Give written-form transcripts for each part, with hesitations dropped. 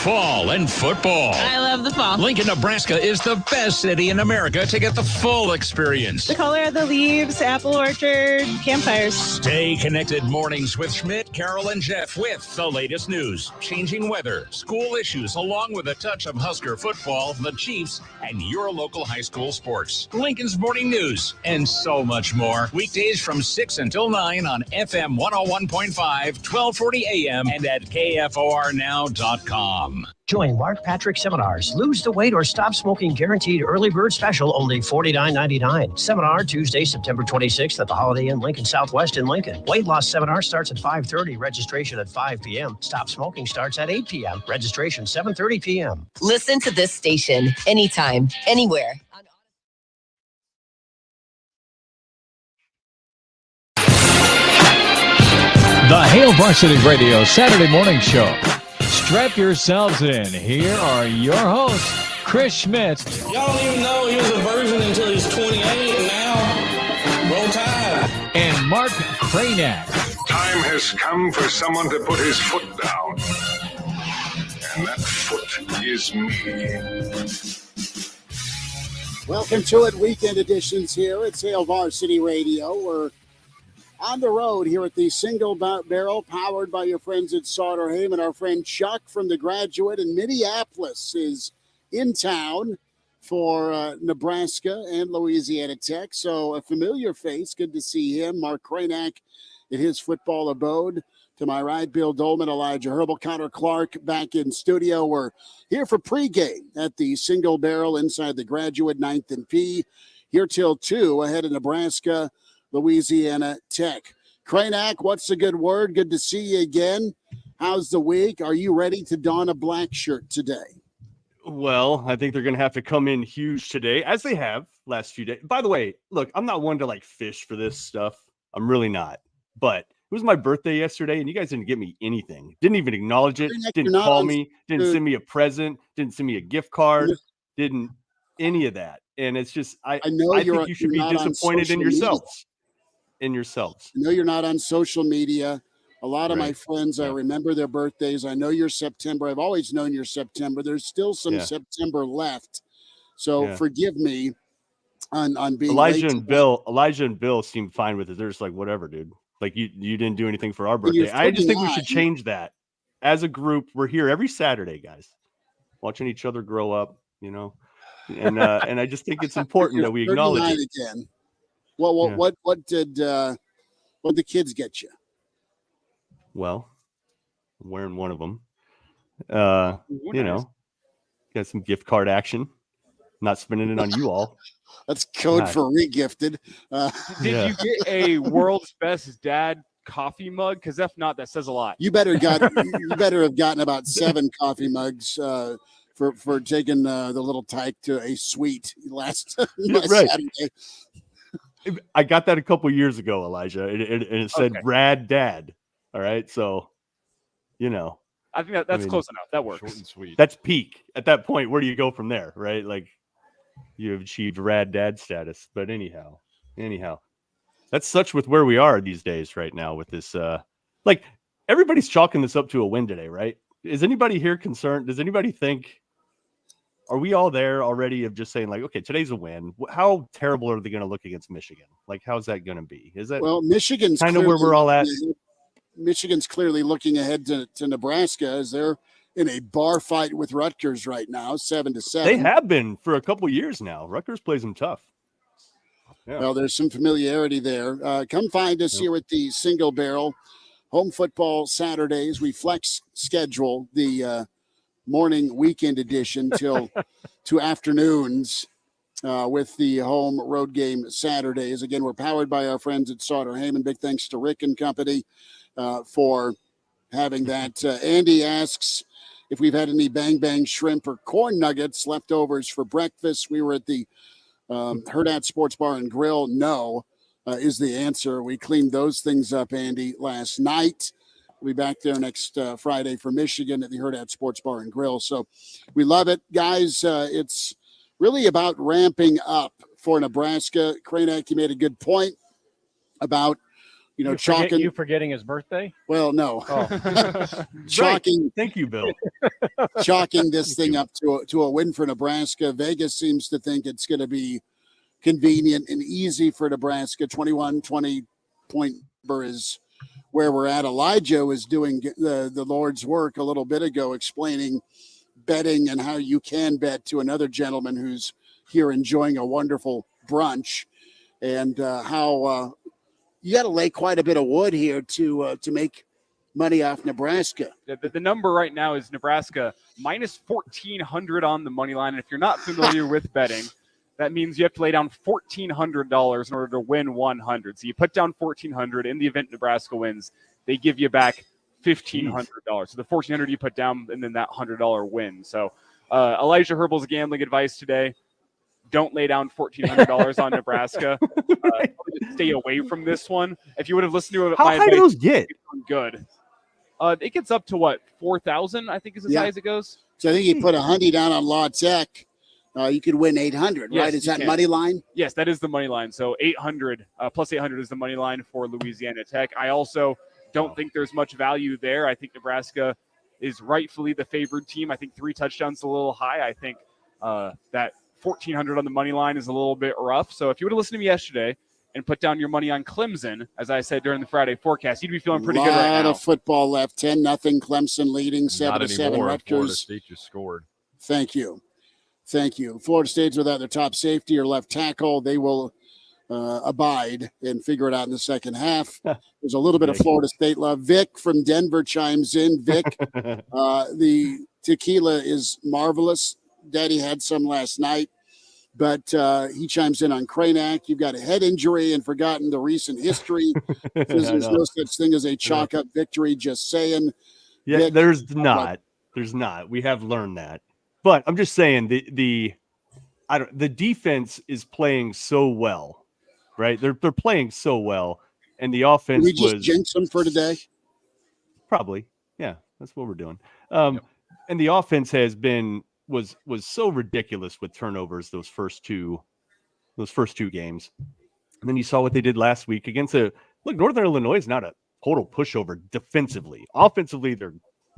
fall and football. I love the fall. Lincoln, Nebraska is the best city in America to get the full experience. The color of the leaves, apple orchard, campfires. Stay connected mornings with Schmidt, Carol, and Jeff with the latest news, changing weather, school issues, along with a touch of Husker football, the Chiefs, and your local high school sports. Lincoln's Morning News, and so much more. Weekdays from 6 until 9 on FM 101.5, 1240 AM, and at KFORnow.com. Join Mark Patrick Seminars. Lose the weight or stop smoking guaranteed early bird special, only $49.99. Seminar Tuesday, September 26th at the Holiday Inn Lincoln Southwest in Lincoln. Weight loss seminar starts at 5:30. Registration at 5 p.m. Stop smoking starts at 8 p.m. Registration 7:30 p.m. Listen to this station anytime, anywhere. The Hail Varsity Radio Saturday morning show. Strap yourselves in. Here are your hosts, Chris Schmidt. Y'all don't even know he was a virgin until he's 28, and now, roll tide. And Mark Cranack. Time has come for someone to put his foot down. And that foot is me. Welcome to it. Weekend editions here at Hail Varsity Radio. We're on the road here at the Single Barrel, powered by your friends at Sauterham, and our friend Chuck from the Graduate in Minneapolis is in town for Nebraska and Louisiana Tech. So a familiar face. Good to see him. Mark Cranack at his football abode. To my right, Bill Dolman, Elijah Herbal, Connor Clark back in studio. We're here for pregame at the Single Barrel inside the Graduate, 9th and P. Here till 2 ahead of Nebraska, Louisiana Tech. Cranack, what's the good word? Good to see you again. How's the week? Are you ready to don a black shirt today? Well, I think they're going to have to come in huge today, as they have last few days. By the way, look, I'm not one to fish for this stuff. I'm really not. But it was my birthday yesterday, and you guys didn't get me anything. Didn't even acknowledge it. Didn't call me. Didn't send me a present. Didn't send me a gift card. Didn't any of that. And it's just, I think you should be disappointed in yourselves. I know you're not on social media. A lot of my friends, I remember their birthdays. I know you're September. I've always known you're September. There's still some September left. So forgive me on being Elijah and Bill seemed fine with it. They're just like, whatever, dude. Like you didn't do anything for our birthday. I just think we should change that. As a group, we're here every Saturday, guys, watching each other grow up, and I just think it's important that we acknowledge it. Again. Well, what did the kids get you? Well, I'm wearing one of them. Got some gift card action. Not spending it on you all. That's code for regifted. Did you get a world's best dad coffee mug? Because if not, that says a lot. You better have gotten about 7 coffee mugs for taking the little tyke to a suite last Saturday. I got that a couple years ago, Elijah, and it said "Rad Dad." All right, so I think that's close enough. That works. Short and sweet. That's peak. At that point, where do you go from there, right? Like you have achieved Rad Dad status. But anyhow, that's such with where we are these days right now with this. Everybody's chalking this up to a win today, right? Is anybody here concerned? Does anybody think? Are we all there already of just saying okay, today's a win? How terrible are they going to look against Michigan? How's that going to be? Is that Michigan's kind of where we're all at? Michigan's clearly looking ahead to Nebraska as they're in a bar fight with Rutgers right now, 7-7. They have been for a couple years now. Rutgers plays them tough. Yeah. Well, there's some familiarity there. Come find us here at the Single Barrel. Home football Saturdays. We flex schedule the morning weekend edition till 2 afternoons with the home road game Saturdays. Again, we're powered by our friends at Sauterham. Big thanks to Rick and company for having that. Andy asks if we've had any bang bang shrimp or corn nuggets leftovers for breakfast. We were at the Hurrdat Sports Bar and Grill. No is the answer. We cleaned those things up, Andy, last night. We'll be back there next Friday for Michigan at the Hurrdat Sports Bar and Grill. So we love it. Guys, it's really about ramping up for Nebraska. Cranack, you made a good point about You know, you forgetting his birthday? Well, no. Oh. Chalking. Right. Thank you, Bill. Chalking this thing up to a win for Nebraska. Vegas seems to think it's going to be convenient and easy for Nebraska. 21-20 point number is where we're at. Elijah was doing the Lord's work a little bit ago, explaining betting and how you can bet to another gentleman who's here enjoying a wonderful brunch, and how you got to lay quite a bit of wood here to make money off Nebraska. The number right now is Nebraska minus 1,400 on the money line. And if you're not familiar with betting, that means you have to lay down $1,400 in order to win 100. So you put down $1,400 in the event Nebraska wins, they give you back $1,500. So the $1,400 you put down, and then that $100 win. So Elijah Herbal's gambling advice today: don't lay down $1,400 on Nebraska. Stay away from this one. If you would have listened to it, how high do those get? Good. It gets up to what, 4,000? I think is as high as it goes. So I think you put $100 down on La Tech, you could win 800, Yes, right? Is you that can. money line? Yes, that is the money line. So 800 plus 800 is the money line for Louisiana Tech. I also don't think there's much value there. I think Nebraska is rightfully the favored team. I think 3 touchdowns is a little high. I think that 1,400 on the money line is a little bit rough. So if you would have listened to me yesterday and put down your money on Clemson, as I said during the Friday forecast, you'd be feeling pretty good right now. A lot of football left. 10-0 Clemson leading, 7-7 Rutgers. Florida State just scored. Thank you. Florida State's without their top safety or left tackle. They will abide and figure it out in the second half. There's a little bit of Florida State love. Vic from Denver chimes in. Vic, the tequila is marvelous. Daddy had some last night, but he chimes in on Cranack. You've got a head injury and forgotten the recent history. There's no such thing as a chalk-up victory, just saying. Yeah, Vic, there's not. There's not. We have learned that. But I'm just saying the defense is playing so well, right? They're playing so well, and the offense we just jinx them for today. Probably, yeah, that's what we're doing. And the offense was so ridiculous with turnovers those first two games, and then you saw what they did last week against Northern Illinois is not a total pushover defensively. Offensively, they're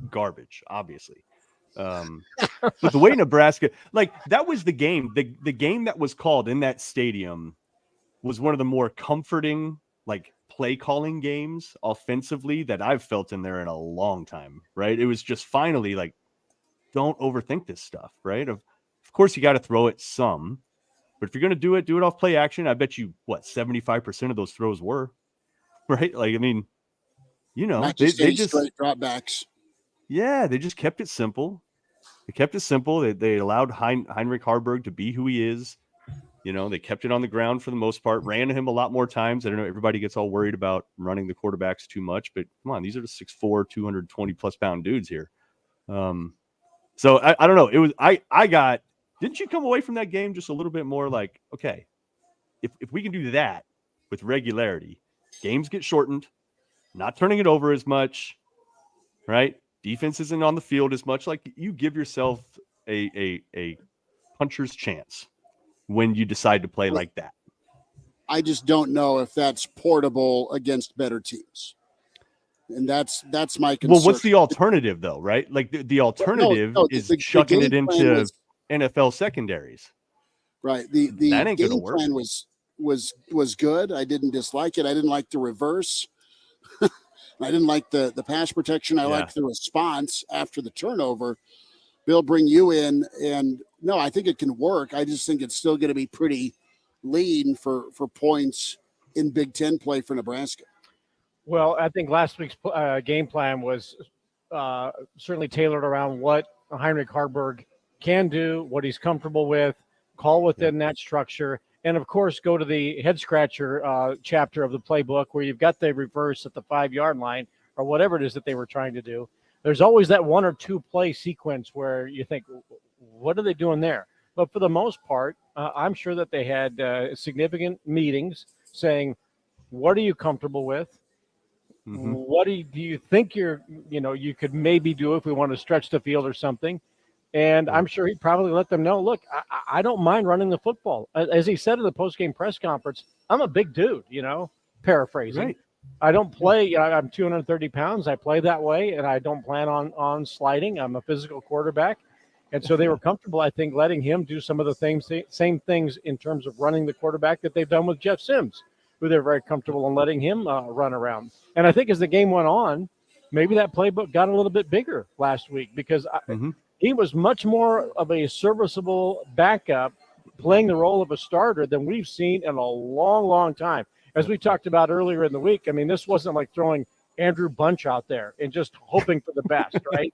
garbage, obviously. But the way Nebraska, that was the game. The game that was called in that stadium was one of the more comforting, play calling games offensively that I've felt in there in a long time. Right? It was just finally don't overthink this stuff. Right? Of course, you got to throw it some, but if you're going to do it off play action. I bet you 75% of those throws were right. Not they just straight dropbacks. Yeah, they just kept it simple. They kept it simple. They allowed Heinrich Harburg to be who he is. They kept it on the ground for the most part, ran him a lot more times. I don't know. Everybody gets all worried about running the quarterbacks too much, but come on, these are the 6'4", 220+ pound dudes here. So I don't know. It was, didn't you come away from that game just a little bit more okay, if we can do that with regularity, games get shortened, not turning it over as much, right? Defense isn't on the field as much. You give yourself a puncher's chance when you decide to play like that. I just don't know if that's portable against better teams, and that's my concern. Well, what's the alternative though, right? The alternative is chucking it into NFL secondaries. Right. The game plan was good. I didn't dislike it. I didn't like the reverse. I didn't like the pass protection. I liked the response after the turnover. Bill, bring you in. And no, I think it can work. I just think it's still going to be pretty lean for points in Big Ten play for Nebraska. Well, I think last week's game plan was certainly tailored around what Heinrich Harburg can do, what he's comfortable with, call within that structure. And, of course, go to the head-scratcher chapter of the playbook where you've got the reverse at the 5-yard line or whatever it is that they were trying to do. There's always that 1 or 2 play sequence where you think, what are they doing there? But for the most part, I'm sure that they had significant meetings saying, what are you comfortable with? Mm-hmm. What do you think you could maybe do if we want to stretch the field or something? And I'm sure he probably let them know, look, I don't mind running the football. As he said in the post-game press conference, I'm a big dude, paraphrasing. Right. I don't play. I'm 230 pounds. I play that way, and I don't plan on sliding. I'm a physical quarterback, and so they were comfortable, I think, letting him do some of the same things in terms of running the quarterback that they've done with Jeff Sims, who they're very comfortable in letting him run around. And I think as the game went on, maybe that playbook got a little bit bigger last week because he was much more of a serviceable backup playing the role of a starter than we've seen in a long, long time. As we talked about earlier in the week, I mean, this wasn't like throwing Andrew Bunch out there and just hoping for the best, right?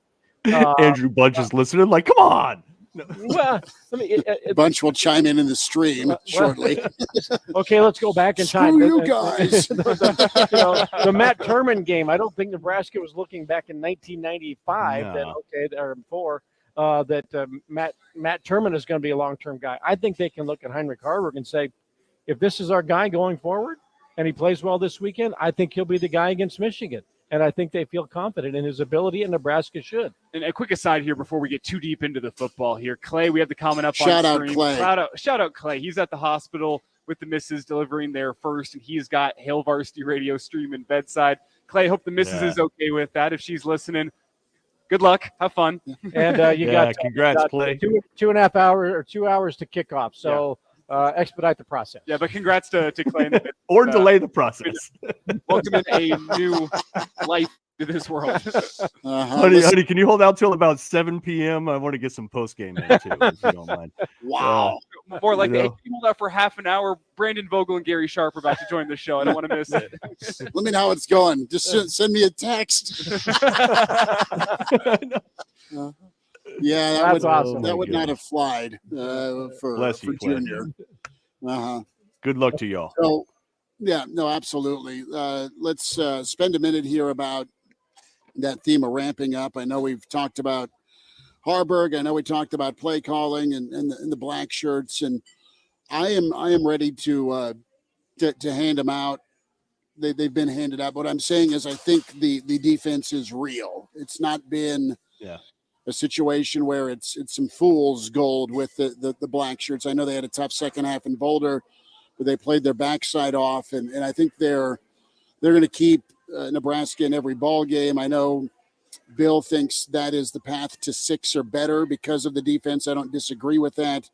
Andrew Bunch is listening like, come on. Well, I mean, Bunch will chime in the stream shortly. Okay, let's go back in time. Screw you guys. The Matt Turman game, I don't think Nebraska was looking back in 1995 that Matt Turman is going to be a long-term guy. I think they can look at Heinrich Harburg and say, if this is our guy going forward and he plays well this weekend, I think he'll be the guy against Michigan. And I think they feel confident in his ability, and Nebraska should. And a quick aside here before we get too deep into the football here. Clay, we have the comment up Shout on out screen. Clay. Shout out Clay. He's at the hospital with the missus delivering their first, and he's got Hail Varsity Radio streaming bedside. Clay, hope the missus is okay with that. If she's listening, good luck. Have fun. And you got congrats, Clay. 2.5 hours or 2 hours to kick off. So expedite the process. Yeah, but congrats to Clay. Or delay the process. Welcome in a new life to this world. Honey, can you hold out till about 7 p.m.? I want to get some post game in too, if you don't mind. Wow. More like, hey, can you hold out for half an hour? Brandon Vogel and Gary Sharp are about to join the show. I don't want to miss it. Let me know how it's going. Just send me a text. That's awesome. That would not have flied for Junior. Good luck to y'all. So, absolutely. Let's spend a minute here about that theme of ramping up. I know we've talked about Harburg. I know we talked about play calling and the black shirts, and I am ready to hand them out. They've been handed out. What I'm saying is I think the defense is real. It's not been a situation where it's some fool's gold with the black shirts. I know they had a tough second half in Boulder, but they played their backside off, and I think they're going to keep Nebraska in every ball game. I know Bill thinks that is the path to 6 or better because of the defense. I don't disagree with that.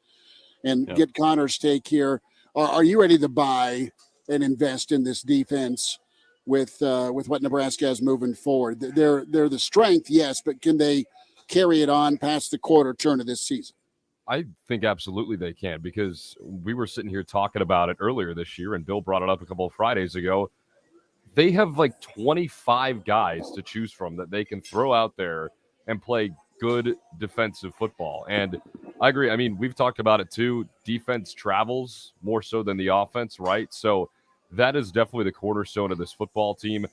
And get Connor's take here. Are you ready to buy and invest in this defense with what Nebraska has moving forward? They're the strength, yes, but can they carry it on past the quarter turn of this season? I think absolutely they can, because we were sitting here talking about it earlier this year, and Bill brought it up a couple of Fridays ago. They have like 25 guys to choose from that they can throw out there and play good defensive football. And I agree. I mean, we've talked about it too. Defense travels more so than the offense, right? So that is definitely the cornerstone of this football team.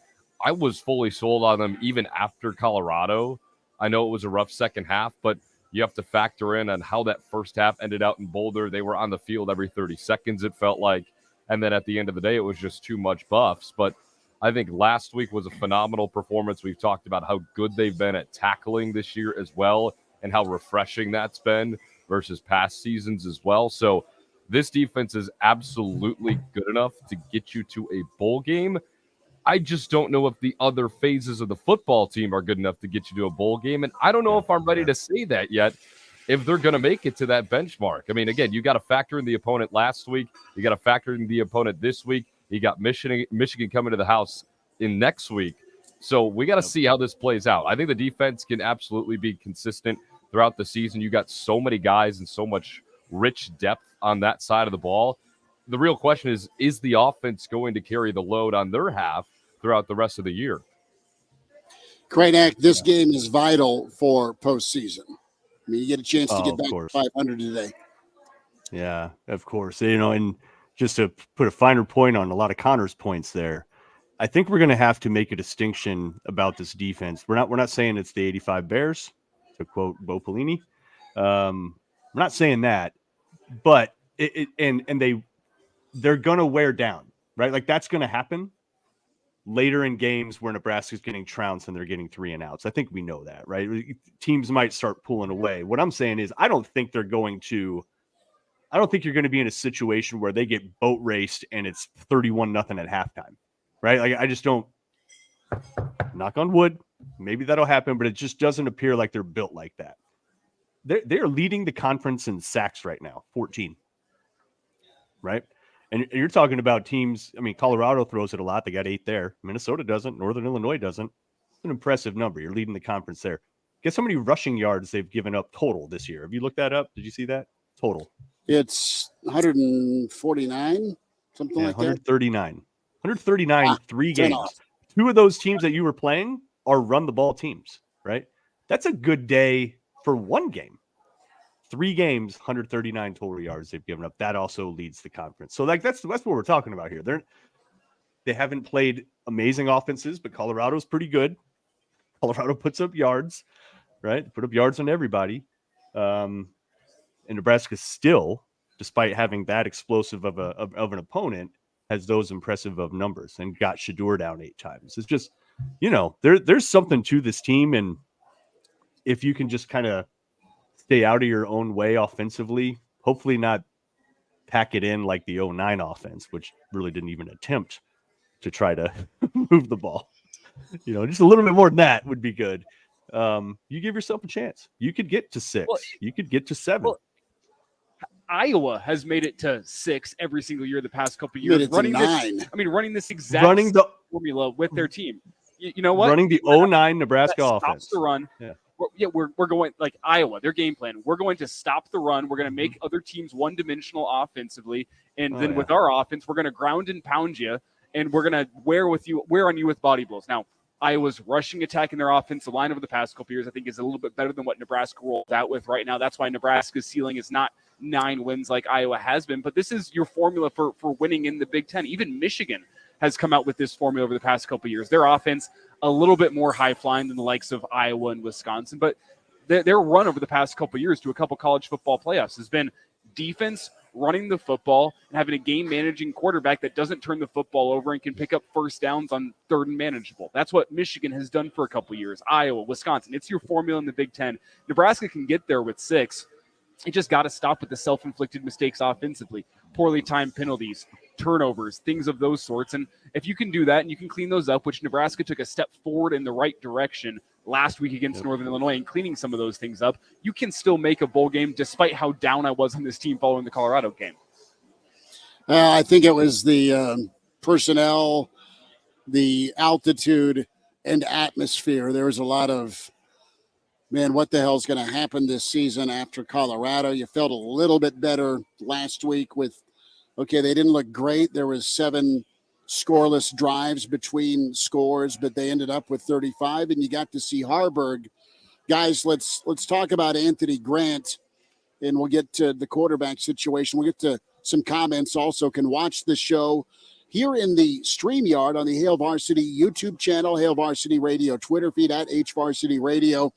I was fully sold on them even after Colorado. I know it was a rough second half, but you have to factor in on how that first half ended out in Boulder. They were on the field every 30 seconds, it felt like. And then at the end of the day, it was just too much buffs. But I think last week was a phenomenal performance. We've talked about how good they've been at tackling this year as well, and how refreshing that's been versus past seasons as well. So this defense is absolutely good enough to get you to a bowl game. I just don't know if the other phases of the football team are good enough to get you to a bowl game. And I don't know if I'm ready to say that yet, if they're going to make it to that benchmark. I mean, again, you got to factor in the opponent last week. You got to factor in the opponent this week. You got Michigan coming to the house in next week. So we got to see how this plays out. I think the defense can absolutely be consistent throughout the season. You got so many guys and so much rich depth on that side of the ball. The real question is the offense going to carry the load on their half throughout the rest of the year? Great act. This game is vital for postseason. I mean, you get a chance to get back to 500 today. Yeah, of course. And just to put a finer point on a lot of Connor's points there, I think we're going to have to make a distinction about this defense. We're not saying it's the 85 Bears, to quote Bo Pelini. We're not saying that, but they're going to wear down, right? Like that's going to happen later in games where Nebraska's getting trounced and they're getting 3 and outs. I think we know that, right? Teams might start pulling away. What I'm saying is I don't think you're going to be in a situation where they get boat raced and it's 31-0 at halftime, right? Like I just don't. Knock on wood. Maybe that'll happen, but it just doesn't appear like they're built like that. They're leading the conference in sacks right now, 14. Right? And you're talking about teams. I mean, Colorado throws it a lot. They got 8 there. Minnesota doesn't. Northern Illinois doesn't. It's an impressive number. You're leading the conference there. Guess how many rushing yards they've given up total this year? Have you looked that up? Did you see that? Total. It's 149, something like 139. 139, 3 games. off. 2 of those teams that you were playing are run the ball teams, right? That's a good day for 1 game. 3 games, 139 total yards they've given up. That also leads the conference. So like that's what we're talking about here. They haven't played amazing offenses, but Colorado's pretty good. Colorado puts up yards, right? Put up yards on everybody. And Nebraska still, despite having that explosive of an opponent, has those impressive of numbers and got Shedeur down 8 times. It's just, there's something to this team. And if you can just kind of stay out of your own way offensively, hopefully not pack it in like the 09 offense, which really didn't even attempt to try to move the ball. Just a little bit more than that would be good. You give yourself a chance. You could get to 6. You could get to 7. Well, Iowa has made it to 6 every single year the past couple of years. Running 9. This exact formula with their team. You know what? Running the 09 Nebraska offense. Stops the run. Yeah. We're going like Iowa, their game plan. We're going to stop the run. We're going to make other teams one-dimensional offensively. And then with our offense, we're going to ground and pound you, and we're going to wear on you with body blows. Now, Iowa's rushing attack in their offensive line over the past couple of years, I think, is a little bit better than what Nebraska rolled out with right now. That's why Nebraska's ceiling is not 9 wins like Iowa has been. But this is your formula for winning in the Big Ten. Even Michigan has come out with this formula over the past couple of years. Their offense a little bit more high-flying than the likes of Iowa and Wisconsin. But their run over the past couple of years to a couple college football playoffs has been defense, running the football, and having a game-managing quarterback that doesn't turn the football over and can pick up first downs on 3rd and manageable. That's what Michigan has done for a couple years. Iowa, Wisconsin. It's your formula in the Big Ten. Nebraska can get there with 6. It just got to stop with the self-inflicted mistakes offensively, poorly timed penalties, turnovers, things of those sorts. And if you can do that and you can clean those up, which Nebraska took a step forward in the right direction last week against Northern Illinois and cleaning some of those things up, you can still make a bowl game despite how down I was on this team following the Colorado game. I think it was the personnel, the altitude, and atmosphere. There was a lot of, man, what the hell is going to happen this season after Colorado? You felt a little bit better last week with, okay, they didn't look great. There was 7 scoreless drives between scores, but they ended up with 35, and you got to see Harburg. Guys, let's talk about Anthony Grant, and we'll get to the quarterback situation. We'll get to some comments. Also can watch the show here in the StreamYard on the Hail Varsity YouTube channel, Hail Varsity Radio Twitter feed at HVarsity Radio.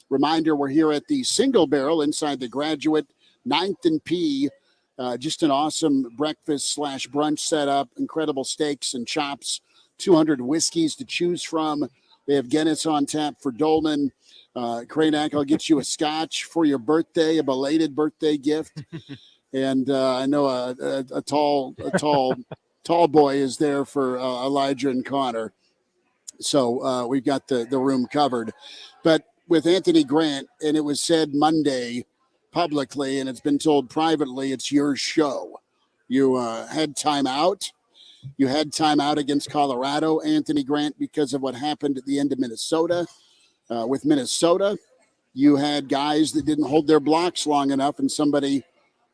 Reminder, we're here at the Single Barrel inside the Graduate, 9th and P. Just an awesome breakfast/brunch setup, incredible steaks and chops, 200 whiskeys to choose from. They have Guinness on tap for Dolman. Kranak, I'll get you a scotch for your birthday, a belated birthday gift. And I know a tall boy is there for Elijah and Connor. So we've got the room covered. But with Anthony Grant, and it was said Monday publicly, and it's been told privately, it's your show. You had timeout. You had timeout against Colorado, Anthony Grant, because of what happened at the end of Minnesota. With Minnesota, you had guys that didn't hold their blocks long enough, and somebody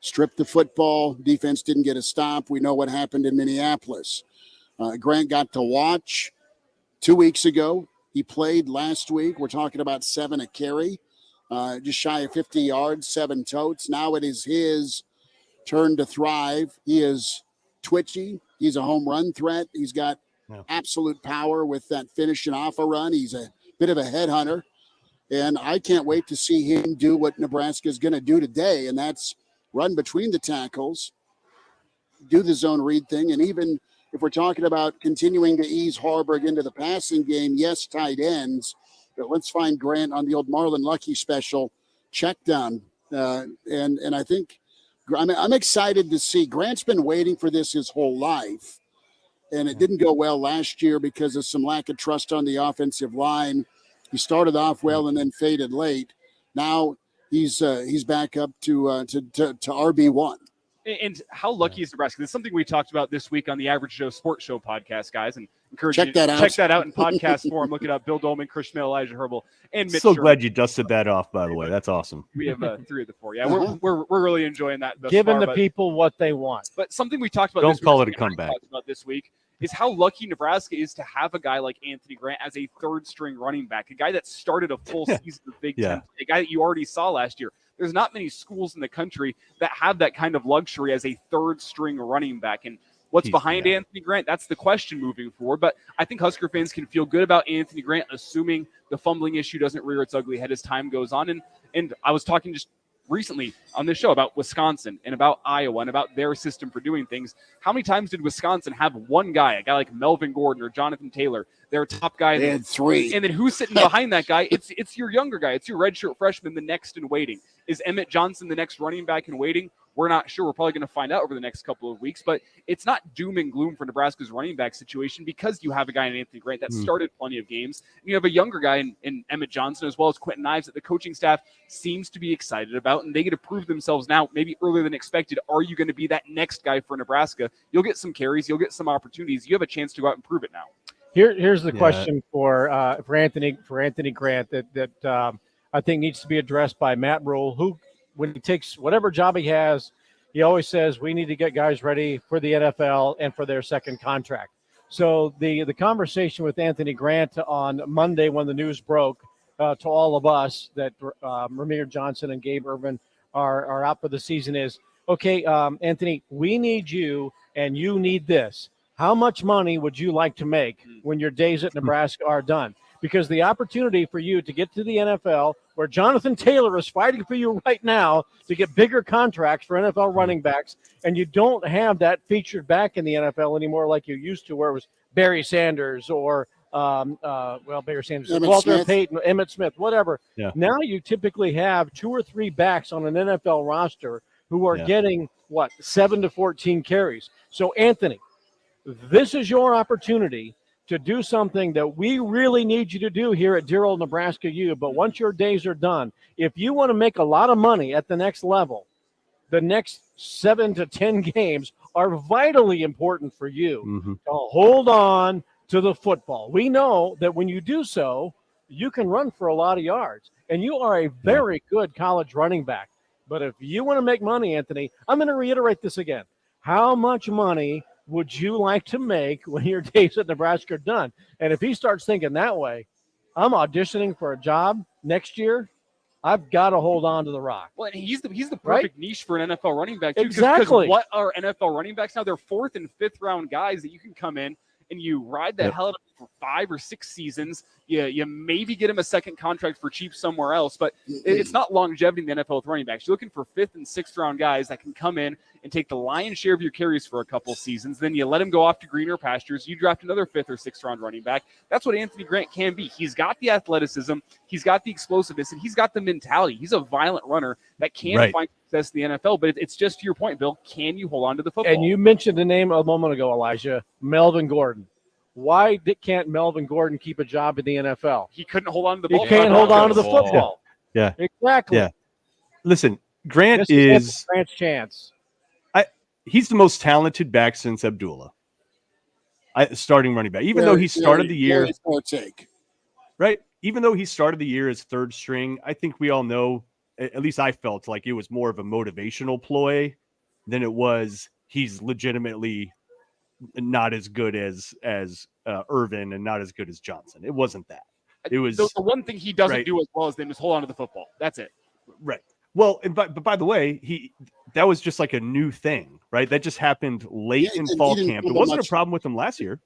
stripped the football. Defense didn't get a stop. We know what happened in Minneapolis. Grant got to watch 2 weeks ago. He played last week. We're talking about 7 a carry, just shy of 50 yards, 7 totes. Now it is his turn to thrive. He is twitchy. He's a home run threat. He's got absolute power with that finishing off a run. He's a bit of a headhunter. And I can't wait to see him do what Nebraska is going to do today, and that's run between the tackles, do the zone read thing, and even if we're talking about continuing to ease Harburg into the passing game, yes, tight ends, but let's find Grant on the old Marlon Lucky special check down. And I think I'm excited to see. Grant's been waiting for this his whole life. and it didn't go well last year because of some lack of trust on the offensive line. He started off well and then faded late. Now he's back up to RB1. And how lucky is Nebraska? This is something we talked about this week on the Average Joe Sports Show podcast, guys, and encourage you to check that out in podcast form. Look it up. Bill Dolman, Chris Schmidt, Elijah Herbal, and Mitch. So Sherman. glad you dusted that off, by the way. That's awesome. We have 3 of the 4. Yeah, we're really enjoying that. Giving the people what they want. But something we talked about. Don't this call week, it a comeback. Talked about this week is how lucky Nebraska is to have a guy like Anthony Grant as a third-string running back, a guy that started a full season of Big Ten, a guy that you already saw last year. There's not many schools in the country that have that kind of luxury as a third-string running back. And what's behind Anthony Grant? That's the question moving forward. But I think Husker fans can feel good about Anthony Grant, assuming the fumbling issue doesn't rear its ugly head as time goes on. And I was talking just recently on this show about Wisconsin and about Iowa and about their system for doing things. How many times did Wisconsin have one guy, a guy like Melvin Gordon or Jonathan Taylor, their top guy? They had 3. And then who's sitting behind that guy? It's your younger guy. It's your redshirt freshman, the next in waiting. Is Emmett Johnson the next running back in waiting? We're not sure. We're probably going to find out over the next couple of weeks, but it's not doom and gloom for Nebraska's running back situation because you have a guy in Anthony Grant that started plenty of games. And you have a younger guy in Emmett Johnson as well as Quentin Ives that the coaching staff seems to be excited about, and they get to prove themselves now, maybe earlier than expected. Are you going to be that next guy for Nebraska? You'll get some carries. You'll get some opportunities. You have a chance to go out and prove it now. Here's the question for Anthony Grant that I think needs to be addressed by Matt Rule, who, when he takes whatever job he has, he always says we need to get guys ready for the NFL and for their second contract. So the conversation with Anthony Grant on Monday when the news broke to all of us that Ramir Johnson and Gabe Ervin are out for the season is, okay, Anthony, we need you and you need this. How much money would you like to make when your days at Nebraska are done? Because the opportunity for you to get to the NFL, where Jonathan Taylor is fighting for you right now to get bigger contracts for NFL running backs, and you don't have that featured back in the NFL anymore like you used to, where it was Barry Sanders or Barry Sanders, Walter Payton, Emmett Smith, whatever. Yeah. Now you typically have 2 or 3 backs on an NFL roster who are getting 7 to 14 carries. So Anthony, this is your opportunity to do something that we really need you to do here at dear old Nebraska U. But once your days are done, if you want to make a lot of money at the next level, the next 7 to 10 games are vitally important for you to hold on to the football. We know that when you do so, you can run for a lot of yards, and you are a very good college running back. But if you want to make money, Anthony, I'm going to reiterate this again. How much money would you like to make when your days at Nebraska are done? And if he starts thinking that way, I'm auditioning for a job next year. I've got to hold on to the rock. Well, and he's the perfect niche for an NFL running back, too. Exactly. Because what are NFL running backs now? They're 4th and 5th round guys that you can come in and you ride the hell out of them for 5 or 6 seasons. You maybe get him a second contract for cheap somewhere else, but it's not longevity in the NFL with running backs. You're looking for 5th and 6th round guys that can come in and take the lion's share of your carries for a couple seasons. Then you let him go off to greener pastures. You draft another 5th or 6th round running back. That's what Anthony Grant can be. He's got the athleticism, he's got the explosiveness, and he's got the mentality. He's a violent runner that can find success in the NFL. But it's just to your point, Bill, can you hold on to the football? And you mentioned the name a moment ago, Elijah, Melvin Gordon. Why can't Melvin Gordon keep a job in the NFL? He couldn't hold on to the ball. He can't hold on to the football. Yeah. Exactly. Yeah. Listen, Grant's chance. He's the most talented back since Abdullah. Starting running back. Even though he started the year. Right? Even though he started the year as 3rd string, I think we all know, at least I felt like it was more of a motivational ploy than it was he's legitimately not as good as Irvin and not as good as Johnson. It wasn't that. It was the one thing he doesn't do as well as them is hold on to the football. That's it. Right. Well, but by the way, that was just like a new thing, right? That just happened late in fall camp. It wasn't a problem with him last year.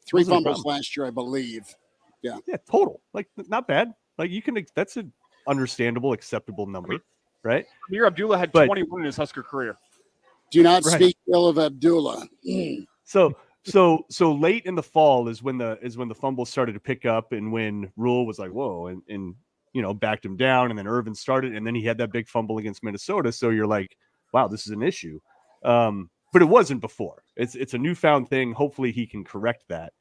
3 fumbles last year, I believe. Yeah. Yeah, total. Like, not bad. Like, that's an understandable, acceptable number, right? Amir Abdullah had 21 in his Husker career. Do not speak ill of Abdullah. So late in the fall is when the fumbles started to pick up, and when Rule was like, whoa, and backed him down, and then Irvin started, and then he had that big fumble against Minnesota. So you're like, wow, this is an issue. But but it wasn't before. It's a newfound thing. Hopefully he can correct that.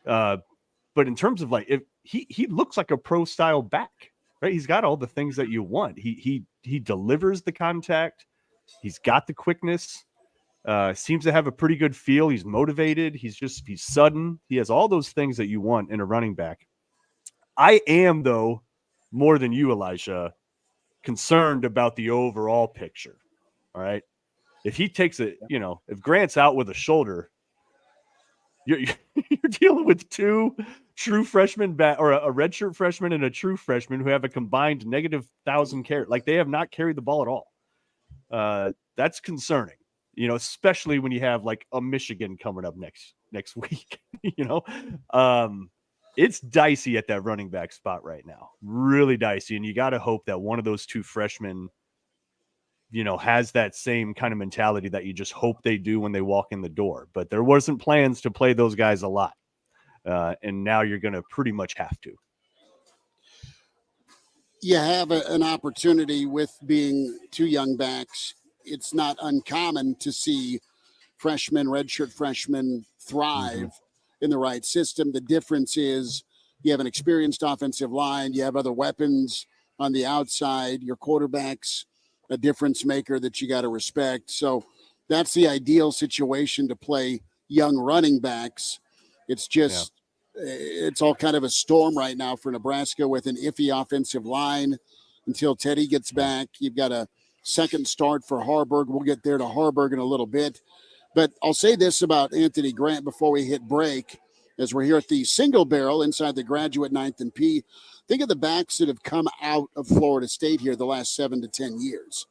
But in terms of like, if he looks like a pro style back, right? He's got all the things that you want. He delivers the contact. He's got the quickness. Seems to have a pretty good feel. He's motivated. He's sudden. He has all those things that you want in a running back. I am, though, more than you, Elijah, concerned about the overall picture. All right. If he takes it, if Grant's out with a shoulder, you're dealing with two true freshmen or a redshirt freshman and a true freshman who have a combined negative 1,000 carry. Like, they have not carried the ball at all. That's concerning, especially when you have like a Michigan coming up next week. It's dicey at that running back spot right now, really dicey. And you got to hope that one of those two freshmen, has that same kind of mentality that you just hope they do when they walk in the door. But there wasn't plans to play those guys a lot. And now you're going to pretty much have to. You have an opportunity with being two young backs. It's not uncommon to see redshirt freshmen thrive in the right system. The difference is you have an experienced offensive line. You have other weapons on the outside. Your quarterback's a difference maker that you got to respect. So that's the ideal situation to play young running backs. It's just, it's all kind of a storm right now for Nebraska with an iffy offensive line until Teddy gets back. You've got a second start for Harburg. We'll get there to Harburg in a little bit. But I'll say this about Anthony Grant before we hit break, as we're here at the Single Barrel inside the Graduate 9th and P. Think of the backs that have come out of Florida State here the last 7 to 10 years.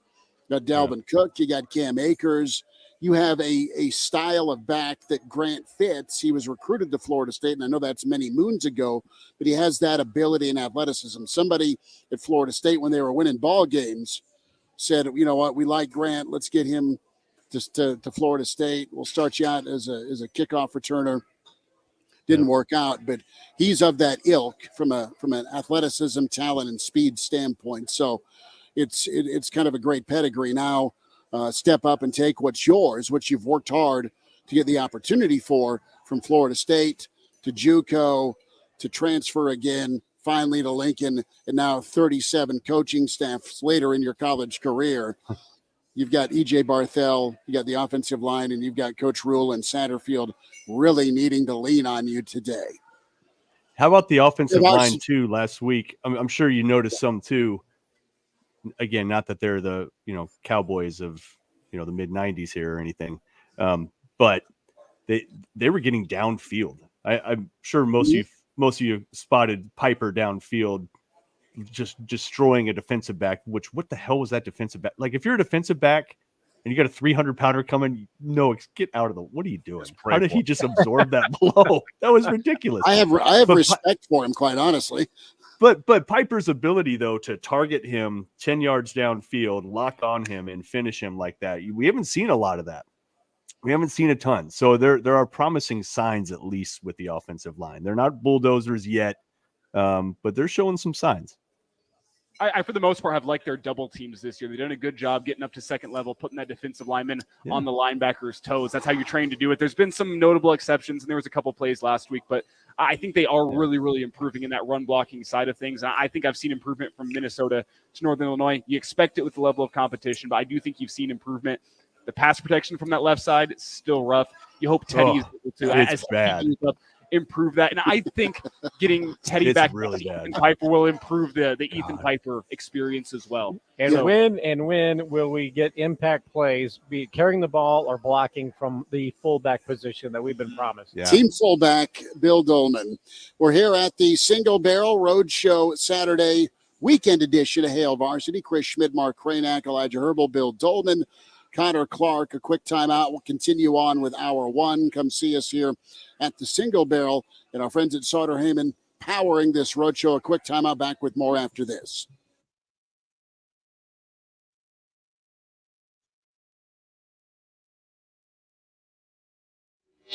You got Dalvin Cook, you got Cam Akers. You have a style of back that Grant fits. He was recruited to Florida State, and I know that's many moons ago, but he has that ability and athleticism. Somebody at Florida State, when they were winning ball games, said, you know what, we like Grant. Let's get him to Florida State. We'll start you out as a kickoff returner. Didn't work out, but he's of that ilk from an athleticism, talent, and speed standpoint. So it's kind of a great pedigree. Now step up and take what's yours, what you've worked hard to get the opportunity for, from Florida State to JUCO to transfer again, finally to Lincoln, and now 37 coaching staffs later in your college career. You've got E.J. Barthel, you got the offensive line, and you've got Coach Rule and Satterfield really needing to lean on you today. How about the offensive line, too, last week? I'm sure you noticed some, too. Again, not that they're the, Cowboys of, the mid-'90s here or anything, but they were getting downfield. I'm sure most of you spotted Piper downfield, just destroying a defensive back. What the hell was that defensive back? Like, if you're a defensive back and you got a 300-pounder coming, get out of what are you doing? How did he just absorb that blow? That was ridiculous. I have respect for him, quite honestly. But Piper's ability, though, to target him 10 yards downfield, lock on him, and finish him like that, we haven't seen a lot of that. We haven't seen a ton. So there are promising signs, at least with the offensive line. They're not bulldozers yet, but they're showing some signs. I, for the most part, have liked their double teams this year. They've done a good job getting up to second level, putting that defensive lineman on the linebacker's toes. That's how you train to do it. There's been some notable exceptions, and there was a couple plays last week, but I think they are really, really improving in that run blocking side of things. I think I've seen improvement from Minnesota to Northern Illinois. You expect it with the level of competition, but I do think you've seen improvement. The pass protection from that left side is still rough. You hope Teddy's able to improve that. And I think getting Teddy back really to Ethan Piper will improve the Ethan Piper experience as well. And when will we get impact plays, be it carrying the ball or blocking from the fullback position that we've been promised? Team fullback Bill Dolman. We're here at the Single Barrel Roadshow Saturday weekend edition of Hail Varsity. Chris Schmidt, Mark Kranak, Elijah Herbal, Bill Dolman, Connor Clark. A quick timeout. We'll continue on with hour one. Come see us here at the Single Barrel and our friends at Sauter Heyman powering this roadshow. A quick timeout, back with more after this.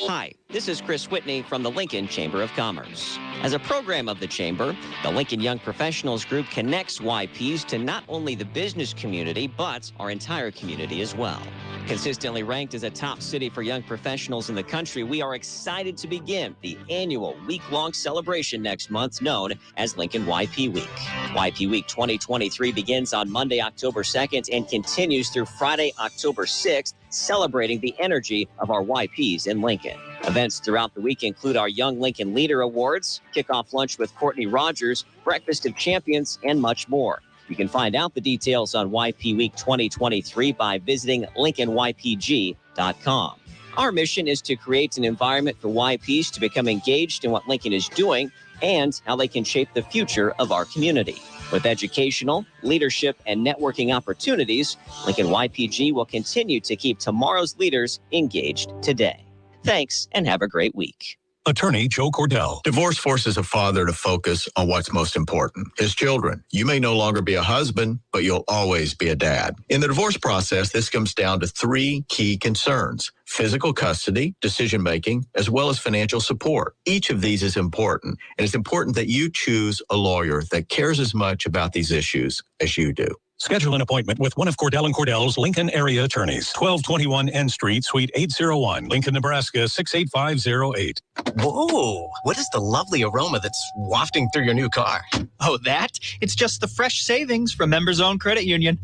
Hi, this is Chris Whitney from the Lincoln Chamber of Commerce. As a program of the Chamber, the Lincoln Young Professionals Group connects YPs to not only the business community, but our entire community as well. Consistently ranked as a top city for young professionals in the country, we are excited to begin the annual week-long celebration next month known as Lincoln YP Week. YP Week 2023 begins on Monday, October 2nd and continues through Friday, October 6th, celebrating the energy of our YPs in Lincoln. Events throughout the week include our Young Lincoln Leader Awards, kickoff lunch with Courtney Rogers, breakfast of champions, and much more. You can find out the details on YP Week 2023 by visiting LincolnYPG.com. Our mission is to create an environment for YPs to become engaged in what Lincoln is doing and how they can shape the future of our community. With educational, leadership, and networking opportunities, Lincoln YPG will continue to keep tomorrow's leaders engaged today. Thanks, and have a great week. Attorney Joe Cordell. Divorce forces a father to focus on what's most important, his children. You may no longer be a husband, but you'll always be a dad. In the divorce process, this comes down to three key concerns: physical custody, decision-making, as well as financial support. Each of these is important, and it's important that you choose a lawyer that cares as much about these issues as you do. Schedule an appointment with one of Cordell & Cordell's Lincoln area attorneys. 1221 N Street, Suite 801, Lincoln, Nebraska 68508. Whoa, what is the lovely aroma that's wafting through your new car? Oh, that? It's just the fresh savings from Members Owned Credit Union.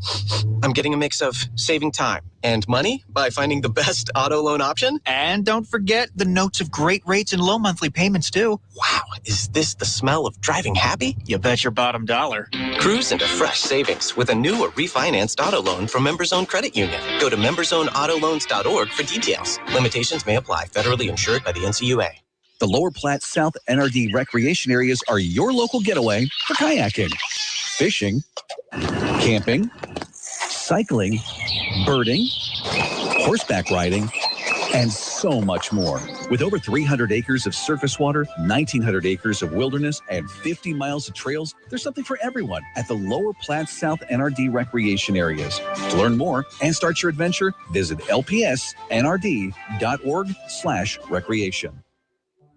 I'm getting a mix of saving time and money by finding the best auto loan option. And don't forget the notes of great rates and low monthly payments, too. Wow, is this the smell of driving happy? You bet your bottom dollar. Cruise into fresh savings with a new or refinanced auto loan from Members Owned Credit Union. Go to membersownedauto.org for details. Limitations may apply. Federally insured by the NCUA. The Lower Platte South NRD recreation areas are your local getaway for kayaking, fishing, camping, cycling, birding, horseback riding, and so much more. With over 300 acres of surface water, 1,900 acres of wilderness, and 50 miles of trails, there's something for everyone at the Lower Platte South NRD recreation areas. To learn more and start your adventure, visit lpsnrd.org/recreation.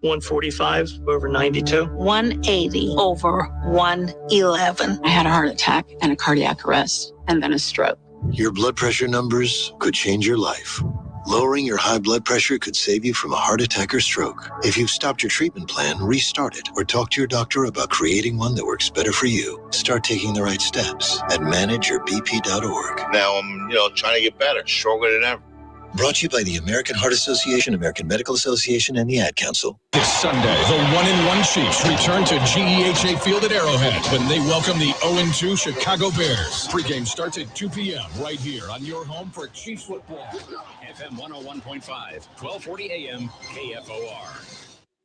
145 over 92. 180 over 111. I had a heart attack and a cardiac arrest and then a stroke. Your blood pressure numbers could change your life. Lowering your high blood pressure could save you from a heart attack or stroke. If you've stopped your treatment plan, restart it or talk to your doctor about creating one that works better for you. Start taking the right steps at manageyourbp.org. Now I'm, trying to get better, stronger than ever. Brought to you by the American Heart Association, American Medical Association, and the Ad Council. This Sunday, the 1-1 Chiefs return to GEHA Field at Arrowhead when they welcome the 0-2 Chicago Bears. Pregame starts at 2 p.m. right here on your home for Chiefs football. FM 101.5, 1240 AM, KFOR.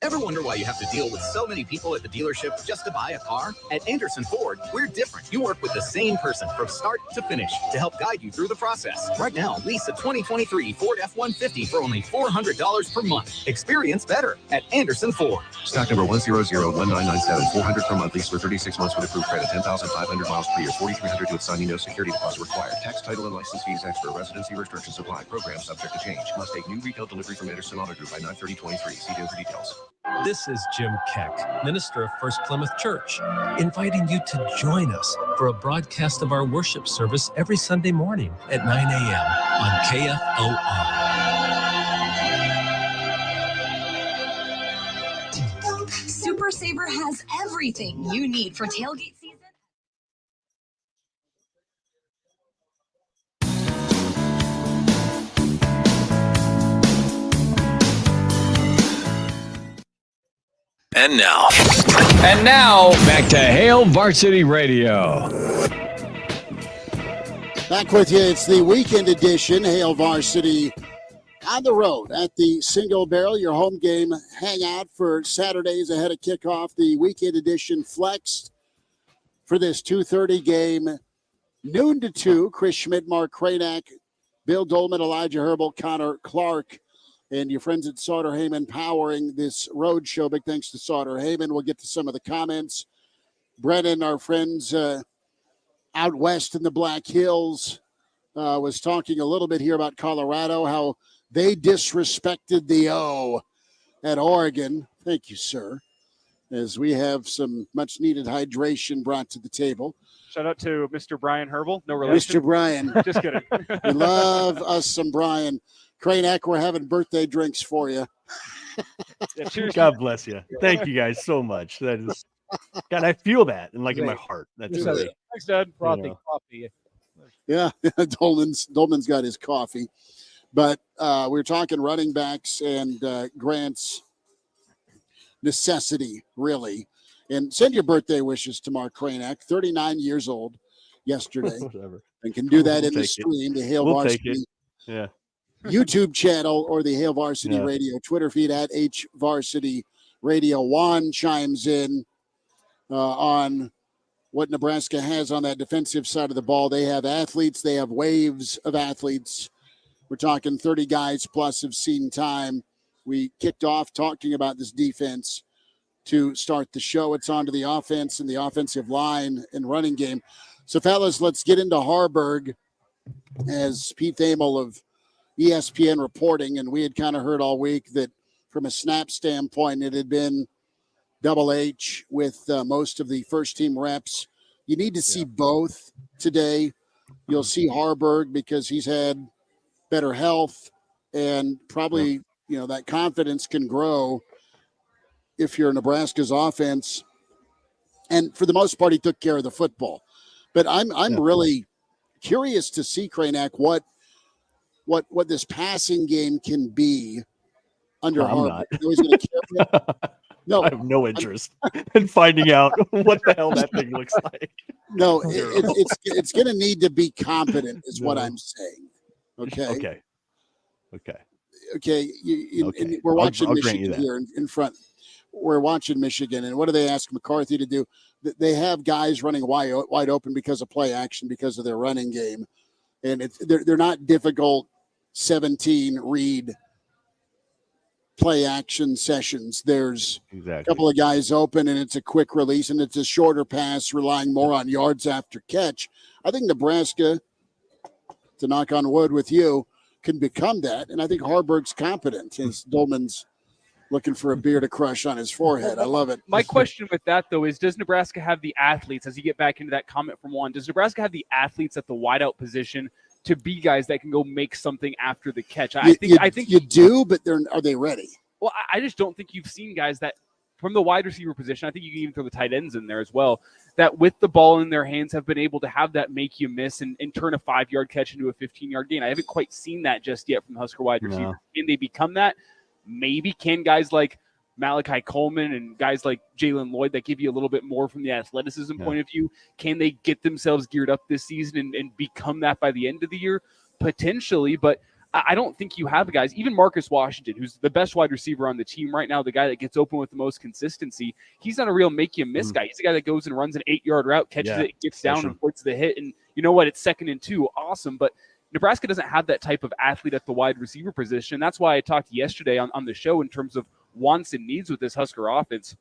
Ever wonder why you have to deal with so many people at the dealership just to buy a car? At Anderson Ford, we're different. You work with the same person from start to finish to help guide you through the process. Right now, lease a 2023 Ford F-150 for only $400 per month. Experience better at Anderson Ford. Stock number 1001997, 400 per month, lease for 36 months with approved credit, 10,500 miles per year, 4,300 to signing, no security deposit required. Tax, title, and license fees extra. Residency restrictions apply. Program subject to change. Must take new retail delivery from Anderson Auto Group by 9/30/23. See deal for details. This is Jim Keck, minister of First Plymouth Church, inviting you to join us for a broadcast of our worship service every Sunday morning at 9 a.m. on KFOR. Super Saver has everything you need for tailgate season. And now, back to Hail Varsity Radio. Back with you. It's the weekend edition, Hail Varsity on the road at the Single Barrel, your home game hangout for Saturdays ahead of kickoff. The weekend edition flexed for this 2:30 game, noon to 2. Chris Schmidt, Mark Kranak, Bill Dolman, Elijah Herbal, Connor Clark, and your friends at Sauter Heyman powering this road show. Big thanks to Sauter Heyman. We'll get to some of the comments. Brennan, our friends out west in the Black Hills, was talking a little bit here about Colorado, how They disrespected the O at Oregon. Thank you, sir. As we have some much-needed hydration brought to the table. Shout out to Mr. Brian Herbal. No relation. Mr. Brian. Just kidding. We love us some Brian. Cranek, we're having birthday drinks for you. Yeah, cheers. God bless you. Thank you guys so much. That is, God, I feel that in my heart. That's really, Thanks, Dad. Frothy coffee. Yeah, Dolman's got his coffee. But we're talking running backs and Grant's necessity, really. And send your birthday wishes to Mark Cranek, 39 years old yesterday. Whatever. And can do that We'll in the take it. stream, the Hail We'll Varsity. take it. Yeah. YouTube channel or the Hail Varsity Yeah. Radio Twitter feed at H Varsity Radio. Juan chimes in on what Nebraska has on that defensive side of the ball. They have athletes. They have waves of athletes. We're talking 30 guys plus have seen time. We kicked off talking about this defense to start the show. It's on to the offense and the offensive line and running game. So, fellas, let's get into Harburg, as Pete Thamel of ESPN reporting, and we had kind of heard all week that from a snap standpoint, it had been Double H with most of the first-team reps. You need to see both today. You'll see Harburg because he's had better health, and probably, that confidence can grow if you're Nebraska's offense. And for the most part, he took care of the football. But I'm really curious to see, Cranek, what this passing game can be under Harburg. No, I have no interest in finding out what the hell that thing looks like. No, it's going to need to be competent, is what I'm saying. Okay. Okay. And we're watching Michigan here in front. We're watching Michigan, and what do they ask McCarthy to do? They have guys running wide open because of play action, because of their running game, and they're not difficult 17 read play action sessions. There's a couple of guys open, and it's a quick release, and it's a shorter pass, relying more on yards after catch. I think Nebraska, to knock on wood with you, can become that, and I think Harburg's competent. As Dolman's looking for a beer to crush on his forehead. I love it. My question with that, though, is does Nebraska have the athletes, as you get back into that comment from Juan, does Nebraska have the athletes at the wideout position to be guys that can go make something after the catch? I think you do, but are they ready? Well, I just don't think you've seen guys that from the wide receiver position, I think you can even throw the tight ends in there as well, that with the ball in their hands have been able to have that make you miss and turn a 5-yard catch into a 15-yard gain. I haven't quite seen that just yet from the Husker wide receiver. No. Can they become that? Maybe. Can guys like Malachi Coleman and guys like Jalen Lloyd that give you a little bit more from the athleticism point of view, can they get themselves geared up this season and become that by the end of the year? Potentially, but I don't think you have guys, even Marcus Washington, who's the best wide receiver on the team right now, the guy that gets open with the most consistency. He's not a real make-you-miss guy. He's the guy that goes and runs an 8-yard route, catches it, gets down, and avoids the hit. And you know what? It's 2nd and 2. Awesome. But Nebraska doesn't have that type of athlete at the wide receiver position. That's why I talked yesterday on the show in terms of wants and needs with this Husker offense.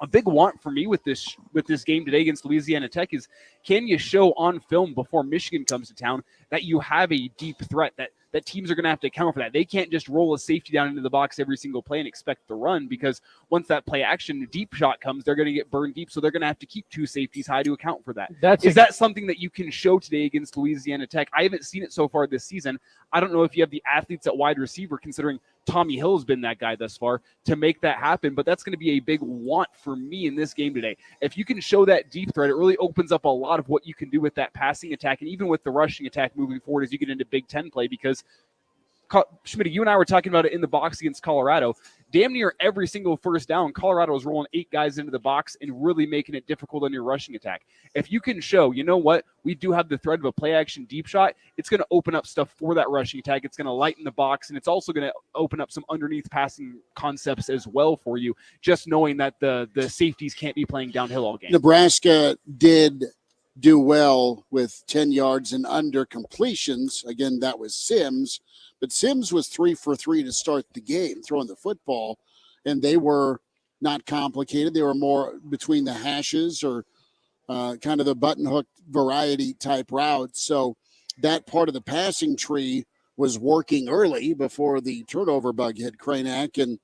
A big want for me with this game today against Louisiana Tech is, can you show on film before Michigan comes to town that you have a deep threat, that teams are going to have to account for that. They can't just roll a safety down into the box every single play and expect the run, because once that play action deep shot comes, they're going to get burned deep, so they're going to have to keep 2 safeties high to account for that. Is that something that you can show today against Louisiana Tech? I haven't seen it so far this season. I don't know if you have the athletes at wide receiver, considering Tommy Hill has been that guy thus far, to make that happen, but that's going to be a big want for me in this game today. If you can show that deep threat, it really opens up a lot of what you can do with that passing attack and even with the rushing attack moving forward as you get into Big Ten play, because Schmidt, you and I were talking about it in the box against Colorado. Damn near every single first down, Colorado was rolling 8 guys into the box and really making it difficult on your rushing attack. If you can show, you know what, we do have the threat of a play-action deep shot, it's going to open up stuff for that rushing attack. It's going to lighten the box, and it's also going to open up some underneath passing concepts as well for you, just knowing that the safeties can't be playing downhill all game. Nebraska did do well with 10 yards and under completions. Again, that was Sims. But Sims was 3 for 3 to start the game, throwing the football, and they were not complicated. They were more between the hashes or kind of the button hook variety type routes. So that part of the passing tree was working early before the turnover bug hit Kranak, and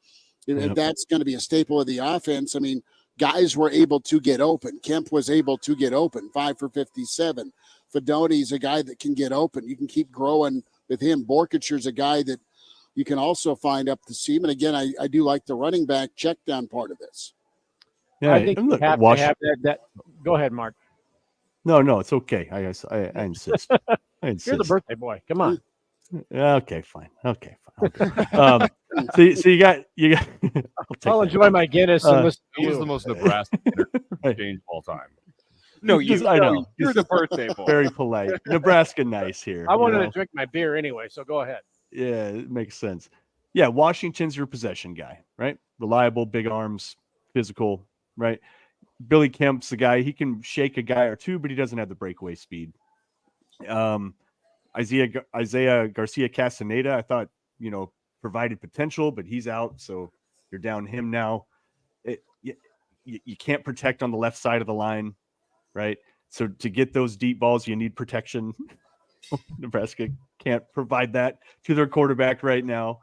that's going to be a staple of the offense. I mean, guys were able to get open. Kemp was able to get open, 5 for 57. Fedoni's a guy that can get open. You can keep growing with him. Borkacher's a guy that you can also find up the seam. And again, I do like the running back check down part of this. Yeah, I think you have to have that. Go ahead, Mark. No, it's okay. I insist. I insist. You're the birthday boy. Come on. Okay, fine. Okay, fine. So you got. I'll enjoy my Guinness and listen to It was you. the most Nebraska exchange of all time. No, I know. You're the birthday boy. Very polite. Nebraska nice here. I wanted to drink my beer anyway, so go ahead. Yeah, it makes sense. Yeah, Washington's your possession guy, right? Reliable, big arms, physical, right? Billy Kemp's the guy. He can shake a guy or two, but he doesn't have the breakaway speed. Isaiah Garcia Castaneda, I thought, provided potential, but he's out, so you're down him now. You can't protect on the left side of the line, right? So to get those deep balls, you need protection. Nebraska can't provide that to their quarterback right now.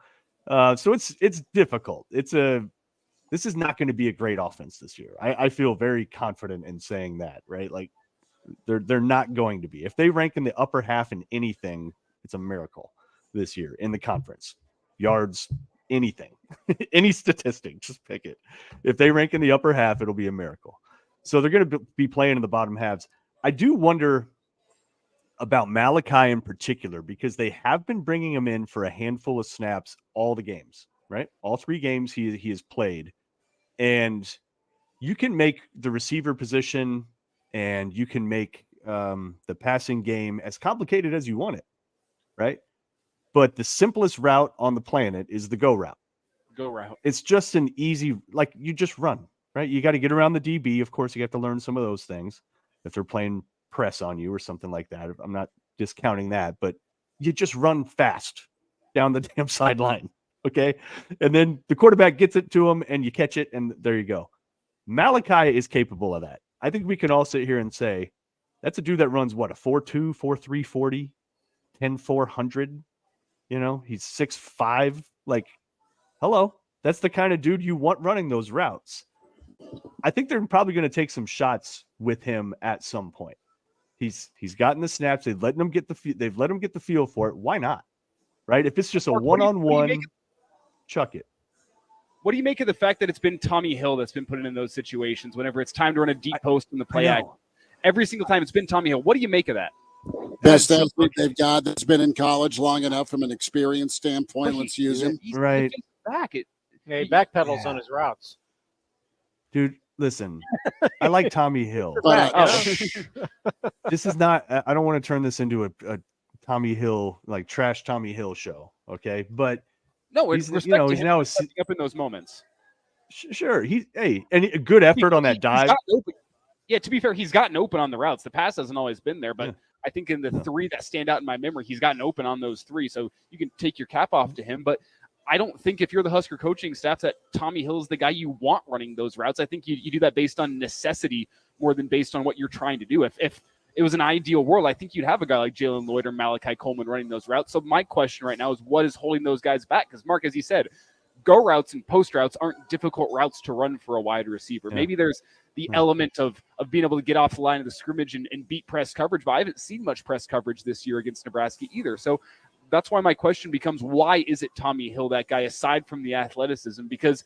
So it's difficult. This is not going to be a great offense this year. I feel very confident in saying that, right? Like they're not going to be. If they rank in the upper half in anything, it's a miracle this year in the conference. Yards, anything, any statistic, just pick it. If they rank in the upper half, it'll be a miracle. So they're going to be playing in the bottom halves. I do wonder about Malachi in particular, because they have been bringing him in for a handful of snaps all the games, right? All 3 games he has played. And you can make the receiver position and you can make the passing game as complicated as you want it, right? But the simplest route on the planet is the go route. Go route. It's just an easy, like you just run, right? You got to get around the DB. Of course, you have to learn some of those things if they're playing press on you or something like that. I'm not discounting that, but you just run fast down the damn sideline. Okay. And then the quarterback gets it to him and you catch it and there you go. Malachi is capable of that. I think we can all sit here and say that's a dude that runs what, a 4.2, 4.3, 40, 10-400. He's 6'5". Like, hello, that's the kind of dude you want running those routes. I think they're probably going to take some shots with him at some point. He's gotten the snaps. They've let him get the feel for it. Why not? Right? If it's just a one-on-one, chuck it. What do you make of the fact that it's been Tommy Hill that's been put in those situations whenever it's time to run a deep post in the play act? Every single time it's been Tommy Hill. What do you make of that? Best athlete they've got that's been in college long enough from an experience standpoint. Let's use him. Right. He backpedals on his routes. Dude, listen, I like Tommy Hill. This is not, I don't want to turn this into a Tommy Hill, like trash Tommy Hill show. Okay. But no, it's he's now up in those moments. Sure. And a good effort on that dive. Yeah. To be fair, he's gotten open on the routes. The pass hasn't always been there, but I think in the 3 that stand out in my memory, he's gotten open on those 3. So you can take your cap off to him, but I don't think if you're the Husker coaching staff that Tommy Hill is the guy you want running those routes. I think you do that based on necessity more than based on what you're trying to do. If it was an ideal world, I think you'd have a guy like Jalen Lloyd or Malachi Coleman running those routes. So my question right now is what is holding those guys back? Because Mark, as he said, go routes and post routes aren't difficult routes to run for a wide receiver. Yeah. Maybe there's the element of being able to get off the line of the scrimmage and beat press coverage, but I haven't seen much press coverage this year against Nebraska either. So that's why my question becomes, why is it Tommy Hill, that guy, aside from the athleticism? Because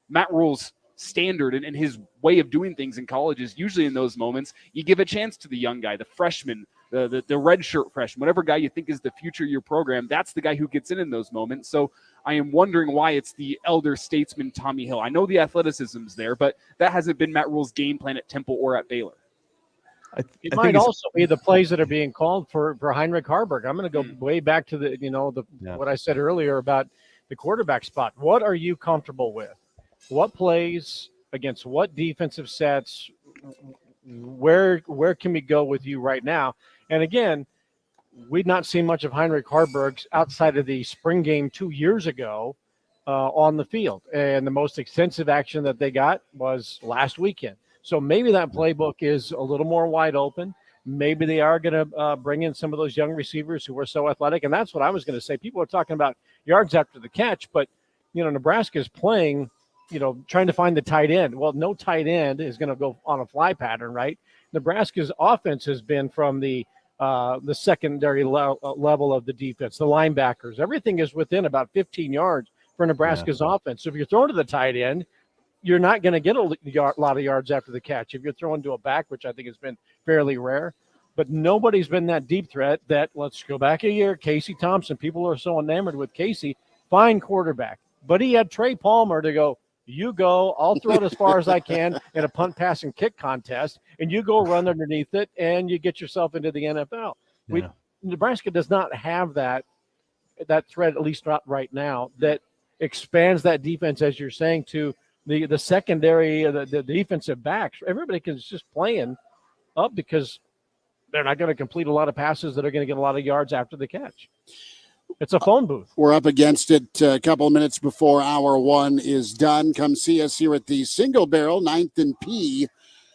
Matt Rule's standard and his way of doing things in college is usually in those moments, you give a chance to the young guy, the freshman, the red shirt freshman, whatever guy you think is the future of your program, that's the guy who gets in those moments. So I am wondering why it's the elder statesman Tommy Hill. I know the athleticism's there, but that hasn't been Matt Rule's game plan at Temple or at Baylor. It might also be the plays that are being called for Heinrich Harburg. I'm going to go way back to what I said earlier about the quarterback spot. What are you comfortable with? What plays against what defensive sets? Where can we go with you right now? And again, we'd not seen much of Heinrich Harburg outside of the spring game 2 years ago on the field. And the most extensive action that they got was last weekend. So maybe that playbook is a little more wide open. maybe they are going to bring in some of those young receivers who are so athletic. And that's what I was going to say. People are talking about yards after the catch, but, Nebraska is playing, trying to find the tight end. Well, no tight end is going to go on a fly pattern, right? Nebraska's offense has been from the secondary level of the defense, the linebackers. Everything is within about 15 yards for Nebraska's offense. So if you're throwing to the tight end, you're not going to get a lot of yards after the catch. If you're throwing to a back, which I think has been fairly rare, but nobody's been that deep threat that, let's go back a year, Casey Thompson. People are so enamored with Casey, fine quarterback. But he had Trey Palmer to go, you go, I'll throw it as far as I can in a punt, pass, and kick contest, and you go run underneath it, and you get yourself into the NFL. Yeah. Nebraska does not have that threat, at least not right now, that expands that defense, as you're saying, to the secondary, the defensive backs. Everybody is just playing up because they're not going to complete a lot of passes that are going to get a lot of yards after the catch. It's a phone booth. We're up against it a couple of minutes before hour one is done. Come see us here at the Single Barrel, 9th and P,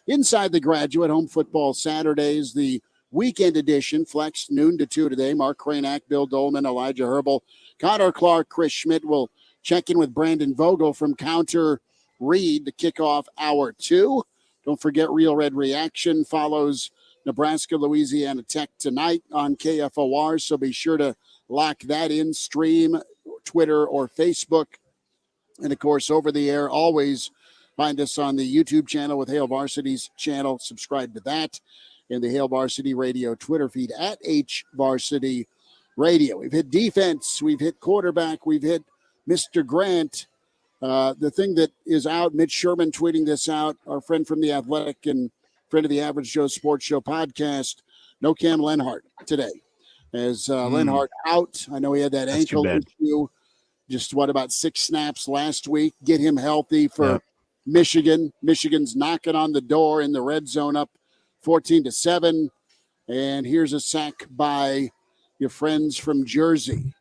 inside the Graduate. Home football Saturdays, the weekend edition, flex noon to 2 today. Mark Cranack, Bill Dolman, Elijah Herbal, Connor Clark, Chris Schmidt will check in with Brandon Vogel from Counter Read to kick off hour 2. Don't forget Real Red Reaction follows Nebraska-Louisiana Tech tonight on KFOR, so be sure to lock that in, stream, Twitter or Facebook. And, of course, over the air, always find us on the YouTube channel with Hail Varsity's channel. Subscribe to that. And the Hail Varsity Radio Twitter feed at HVarsity Radio. We've hit defense. We've hit quarterback. We've hit Mr. Grant. The thing that is out, Mitch Sherman tweeting this out, our friend from The Athletic and friend of the Average Joe Sports Show podcast, no Cam Lenhart today. As Lenhart out, I know he had that ankle issue. Just about 6 snaps last week. Get him healthy for Michigan. Michigan's knocking on the door in the red zone, up 14-7. And here's a sack by your friends from Jersey.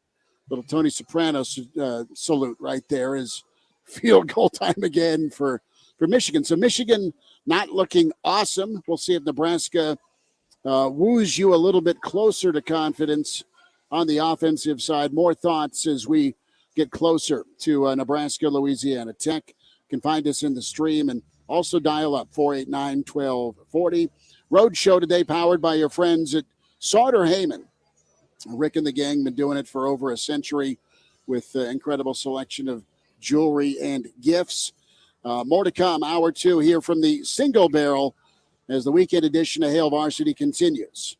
Little Tony Soprano salute right there is field goal time again for Michigan. So Michigan not looking awesome. We'll see if Nebraska woos you a little bit closer to confidence on the offensive side. More thoughts as we get closer to Nebraska-Louisiana Tech. You can find us in the stream and also dial up 489-1240. Road show today powered by your friends at Sauter Heyman. Rick and the gang been doing it for over a century with incredible selection of jewelry and gifts. More to come, hour 2 here from the Single Barrel as the weekend edition of Hail Varsity continues.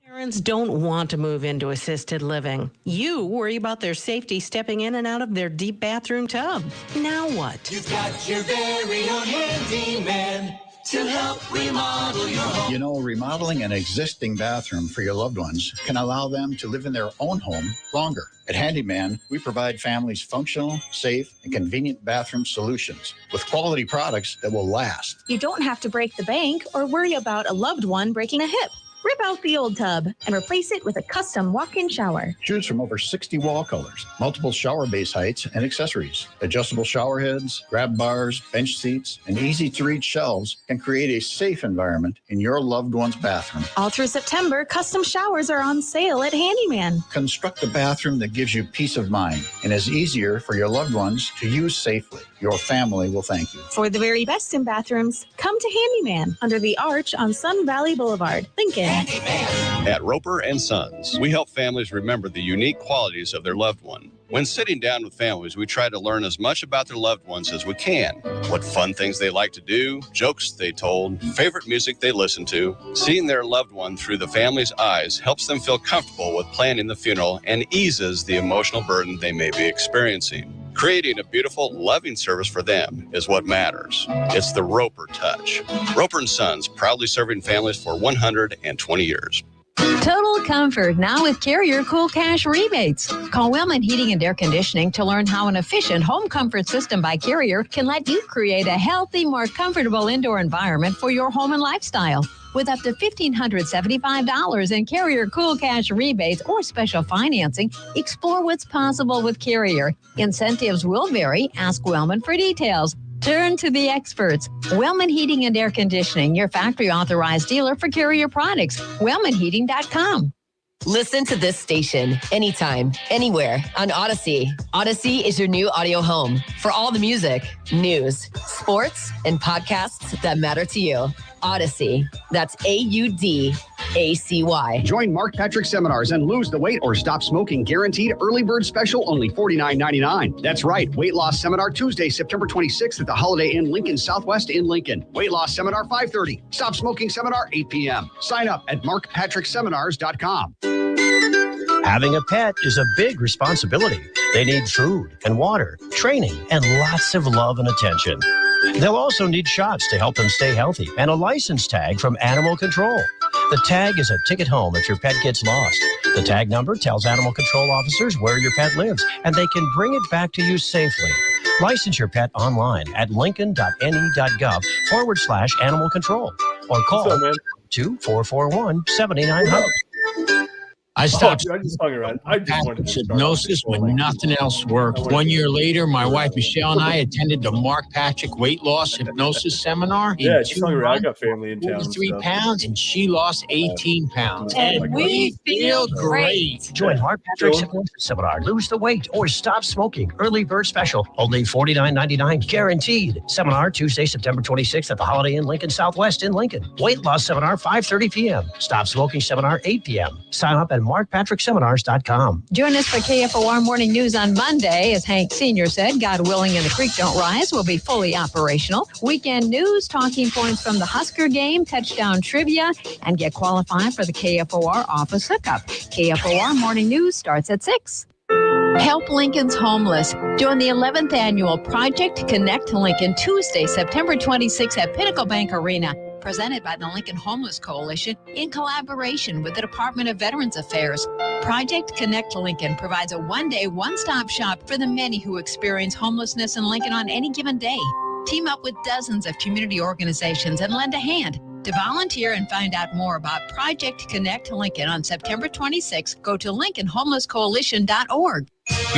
Parents don't want to move into assisted living. You worry about their safety stepping in and out of their deep bathroom tub. Now what? You've got your very own handyman to help remodel your home. You know, remodeling an existing bathroom for your loved ones can allow them to live in their own home longer. At Handyman, we provide families functional, safe, and convenient bathroom solutions with quality products that will last. You don't have to break the bank or worry about a loved one breaking a hip. Rip out the old tub and replace it with a custom walk-in shower. Choose from over 60 wall colors, multiple shower base heights and accessories. Adjustable shower heads, grab bars, bench seats, and easy-to-reach shelves can create a safe environment in your loved one's bathroom. All through September, custom showers are on sale at Handyman. Construct a bathroom that gives you peace of mind and is easier for your loved ones to use safely. Your family will thank you. For the very best in bathrooms, come to Handyman under the arch on Sun Valley Boulevard, Lincoln. At Roper & Sons, we help families remember the unique qualities of their loved one. When sitting down with families, we try to learn as much about their loved ones as we can. What fun things they like to do, jokes they told, favorite music they listen to. Seeing their loved one through the family's eyes helps them feel comfortable with planning the funeral and eases the emotional burden they may be experiencing. Creating a beautiful, loving service for them is what matters. It's the Roper touch. Roper & Sons, proudly serving families for 120 years. Total comfort now with Carrier Cool Cash rebates. Call Wellman Heating and Air Conditioning to learn how an efficient home comfort system by Carrier can let you create a healthy, more comfortable indoor environment for your home and lifestyle. with up to $1,575 in Carrier Cool Cash rebates or special financing. Explore what's possible with Carrier. Incentives will vary. Ask Wellman for details. Turn to the experts. Wellman Heating and Air Conditioning, your factory authorized dealer for Carrier products. WellmanHeating.com. Listen to this station anytime, anywhere on Odyssey. Odyssey is your new audio home for all the music, news, sports, and podcasts that matter to you. Odyssey. That's AUDACY. Join Mark Patrick Seminars and lose the weight or stop smoking. Guaranteed early bird special, only $49.99. That's right. Weight loss seminar Tuesday, September 26th at the Holiday Inn Lincoln Southwest in Lincoln. Weight loss seminar 5:30. Stop smoking seminar 8 p.m. Sign up at markpatrickseminars.com. Having a pet is a big responsibility. They need food and water, training, and lots of love and attention. They'll also need shots to help them stay healthy and a license tag from Animal Control. The tag is a ticket home if your pet gets lost. The tag number tells animal control officers where your pet lives, and they can bring it back to you safely. License your pet online at lincoln.ne.gov/animal control or call 2-441-7900. I stopped I just hung around. I just wanted to hypnosis when nothing else worked. 1 year later, my wife Michelle and I attended the Mark Patrick weight loss hypnosis seminar. Yeah, just hung around. I got family in town. 43 pounds, and she lost 18 pounds. And we feel great. Join Mark Patrick's hypnosis seminar. Lose the weight or stop smoking. Early bird special. Only $49.99. Guaranteed. Seminar Tuesday, September 26th at the Holiday Inn Lincoln Southwest in Lincoln. Weight loss seminar 5:30 p.m. Stop smoking seminar 8 p.m. Sign up at markpatrickseminars.com. Join us for KFOR Morning News on Monday. As Hank Sr. said, God willing and the creek don't rise, will be fully operational. Weekend news, talking points from the Husker game, touchdown trivia, and get qualified for the KFOR office hookup. KFOR Morning News starts at 6. Help Lincoln's homeless. Join the 11th annual Project Connect Lincoln Tuesday, September 26th at Pinnacle Bank Arena. Presented by the Lincoln Homeless Coalition in collaboration with the Department of Veterans Affairs. Project Connect Lincoln provides a one-day, one-stop shop for the many who experience homelessness in Lincoln on any given day. Team up with dozens of community organizations and lend a hand. To volunteer and find out more about Project Connect Lincoln on September 26th, go to LincolnHomelessCoalition.org.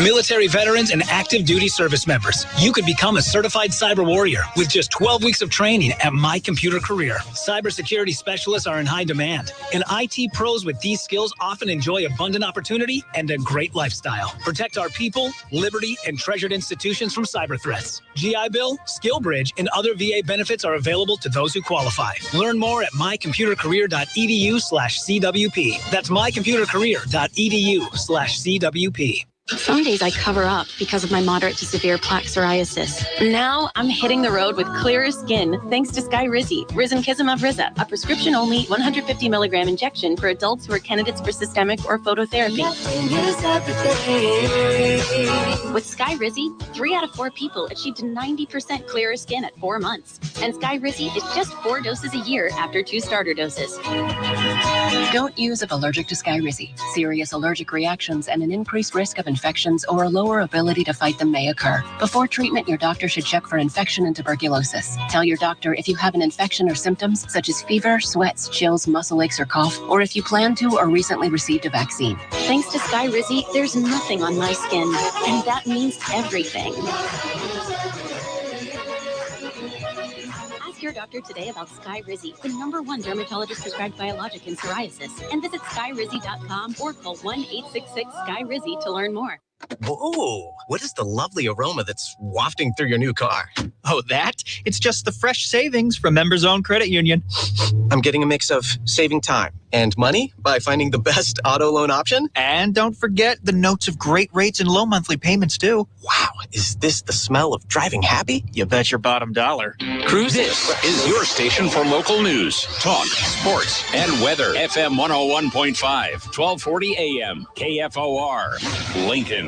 Military veterans and active duty service members, you could become a certified cyber warrior with just 12 weeks of training at My Computer Career. Cybersecurity specialists are in high demand, and IT pros with these skills often enjoy abundant opportunity and a great lifestyle. Protect our people, liberty, and treasured institutions from cyber threats. GI Bill, SkillBridge, and other VA benefits are available to those who qualify. Learn more at mycomputercareer.edu/CWP. That's mycomputercareer.edu/CWP. Some days I cover up because of my moderate to severe plaque psoriasis. Now I'm hitting the road with clearer skin thanks to Skyrizi, Risankizumab Riza, a prescription-only 150 milligram injection for adults who are candidates for systemic or phototherapy. With Skyrizi, 3 out of 4 people achieved 90% clearer skin at 4 months. And Skyrizi is just 4 doses a year after 2 starter doses. Don't use if allergic to Skyrizi. Serious allergic reactions and an increased risk of infections or a lower ability to fight them may occur. Before treatment, your doctor should check for infection and tuberculosis. Tell your doctor if you have an infection or symptoms such as fever, sweats, chills, muscle aches, or cough, or if you plan to or recently received a vaccine. Thanks to Skyrizi, there's nothing on my skin, and that means everything. Ask your doctor today about Skyrizi, the #1 dermatologist prescribed biologic in psoriasis, and visit skyrizi.com or call 1-866-SKY-RIZZI to learn more. Ooh, what is the lovely aroma that's wafting through your new car? Oh, that? It's just the fresh savings from Members-Owned Credit Union. I'm getting a mix of saving time and money by finding the best auto loan option. And don't forget the notes of great rates and low monthly payments, too. Wow, is this the smell of driving happy? You bet your bottom dollar. This is your station for local news, talk, sports, and weather. FM 101.5, 1240 AM, KFOR, Lincoln.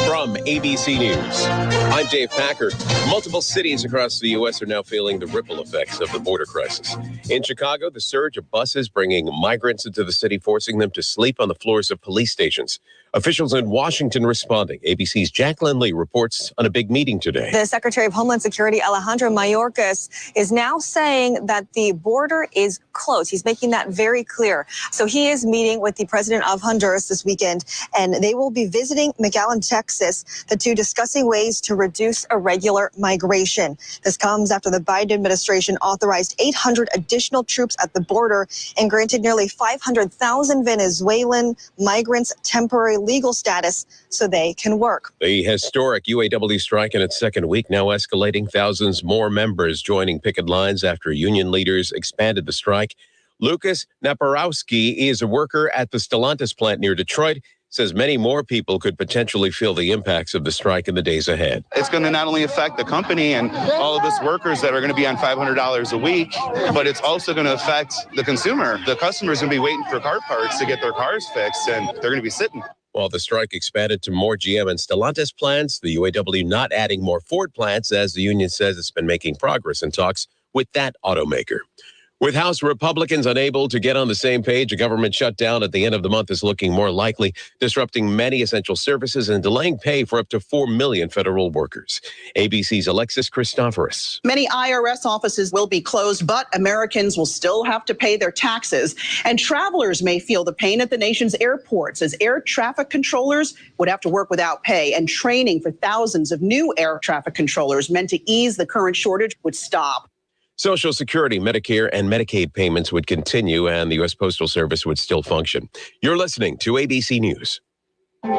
From ABC News, I'm Dave Packard. Multiple cities across the U.S. are now feeling the ripple effects of the border crisis. In Chicago, the surge of buses bringing migrants into the city, forcing them to sleep on the floors of police stations. Officials in Washington responding. ABC's Jacqueline Lee reports on a big meeting today. The Secretary of Homeland Security, Alejandro Mayorkas, is now saying that the border is closed. He's making that very clear. So he is meeting with the president of Honduras this weekend, and they will be visiting McAllen, Texas, the two discussing ways to reduce irregular migration. This comes after the Biden administration authorized 800 additional troops at the border and granted nearly 500,000 Venezuelan migrants temporary legal status so they can work. The historic UAW strike in its second week, now escalating. Thousands more members joining picket lines after union leaders expanded the strike. Lucas Naparowski is a worker at the Stellantis plant near Detroit. Says many more people could potentially feel the impacts of the strike in the days ahead. It's going to not only affect the company and all of us workers that are going to be on $500 a week, but it's also going to affect the consumer. The customer's going to be waiting for car parts to get their cars fixed, and they're going to be sitting. While the strike expanded to more GM and Stellantis plants, the UAW not adding more Ford plants, as the union says it's been making progress in talks with that automaker. With House Republicans unable to get on the same page, a government shutdown at the end of the month is looking more likely, disrupting many essential services and delaying pay for up to 4 million federal workers. ABC's Alexis Christoforous. Many IRS offices will be closed, but Americans will still have to pay their taxes. And travelers may feel the pain at the nation's airports as air traffic controllers would have to work without pay, and training for thousands of new air traffic controllers meant to ease the current shortage would stop. Social Security, Medicare, and Medicaid payments would continue, and the U.S. Postal Service would still function. You're listening to ABC News.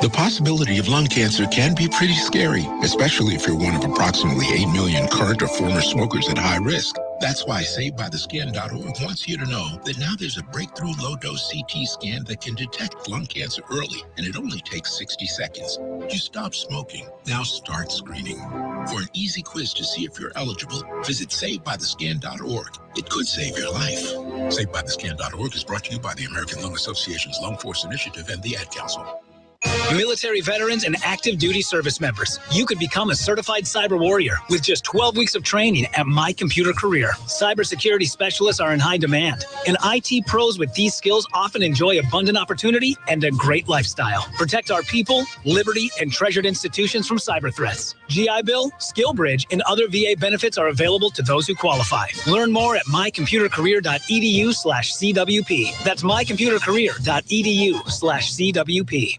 The possibility of lung cancer can be pretty scary, especially if you're one of approximately 8 million current or former smokers at high risk. That's why SaveByTheSkin.org wants you to know that now there's a breakthrough low-dose CT scan that can detect lung cancer early, and it only takes 60 seconds. You stop smoking, now start screening. For an easy quiz to see if you're eligible, visit SaveByTheSkin.org. It could save your life. SaveByTheSkin.org is brought to you by the American Lung Association's Lung Force Initiative and the Ad Council. Military veterans and active duty service members, you could become a certified cyber warrior with just 12 weeks of training at My Computer Career. Cybersecurity specialists are in high demand, and IT pros with these skills often enjoy abundant opportunity and a great lifestyle. Protect our people, liberty, and treasured institutions from cyber threats. GI Bill, SkillBridge, and other VA benefits are available to those who qualify. Learn more at mycomputercareer.edu/CWP. That's mycomputercareer.edu/CWP.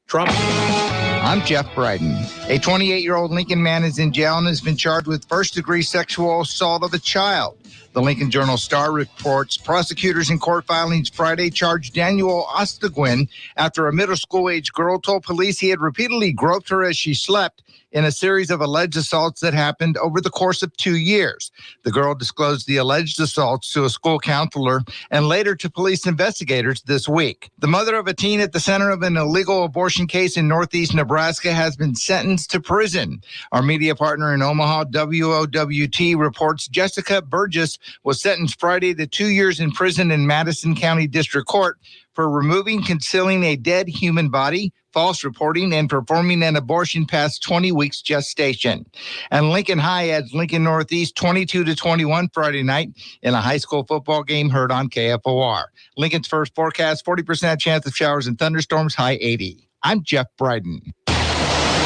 Trump. I'm Jeff Bryden. A 28-year-old Lincoln man is in jail and has been charged with first-degree sexual assault of a child. The Lincoln Journal-Star reports prosecutors in court filings Friday charged Daniel Ostaguin after a middle school-age girl told police he had repeatedly groped her as she slept in a series of alleged assaults that happened over the course of 2 years. The girl disclosed the alleged assaults to a school counselor and later to police investigators this week. The mother of a teen at the center of an illegal abortion case in northeast Nebraska has been sentenced to prison. Our media partner in Omaha, WOWT, reports Jessica Burgess was sentenced Friday to 2 years in prison in Madison County District Court for removing, concealing a dead human body, false reporting, and performing an abortion past 20 weeks gestation. And Lincoln High adds Lincoln Northeast 22-21 Friday night in a high school football game heard on KFOR. Lincoln's first forecast, 40% chance of showers and thunderstorms, high 80. I'm Jeff Bryden.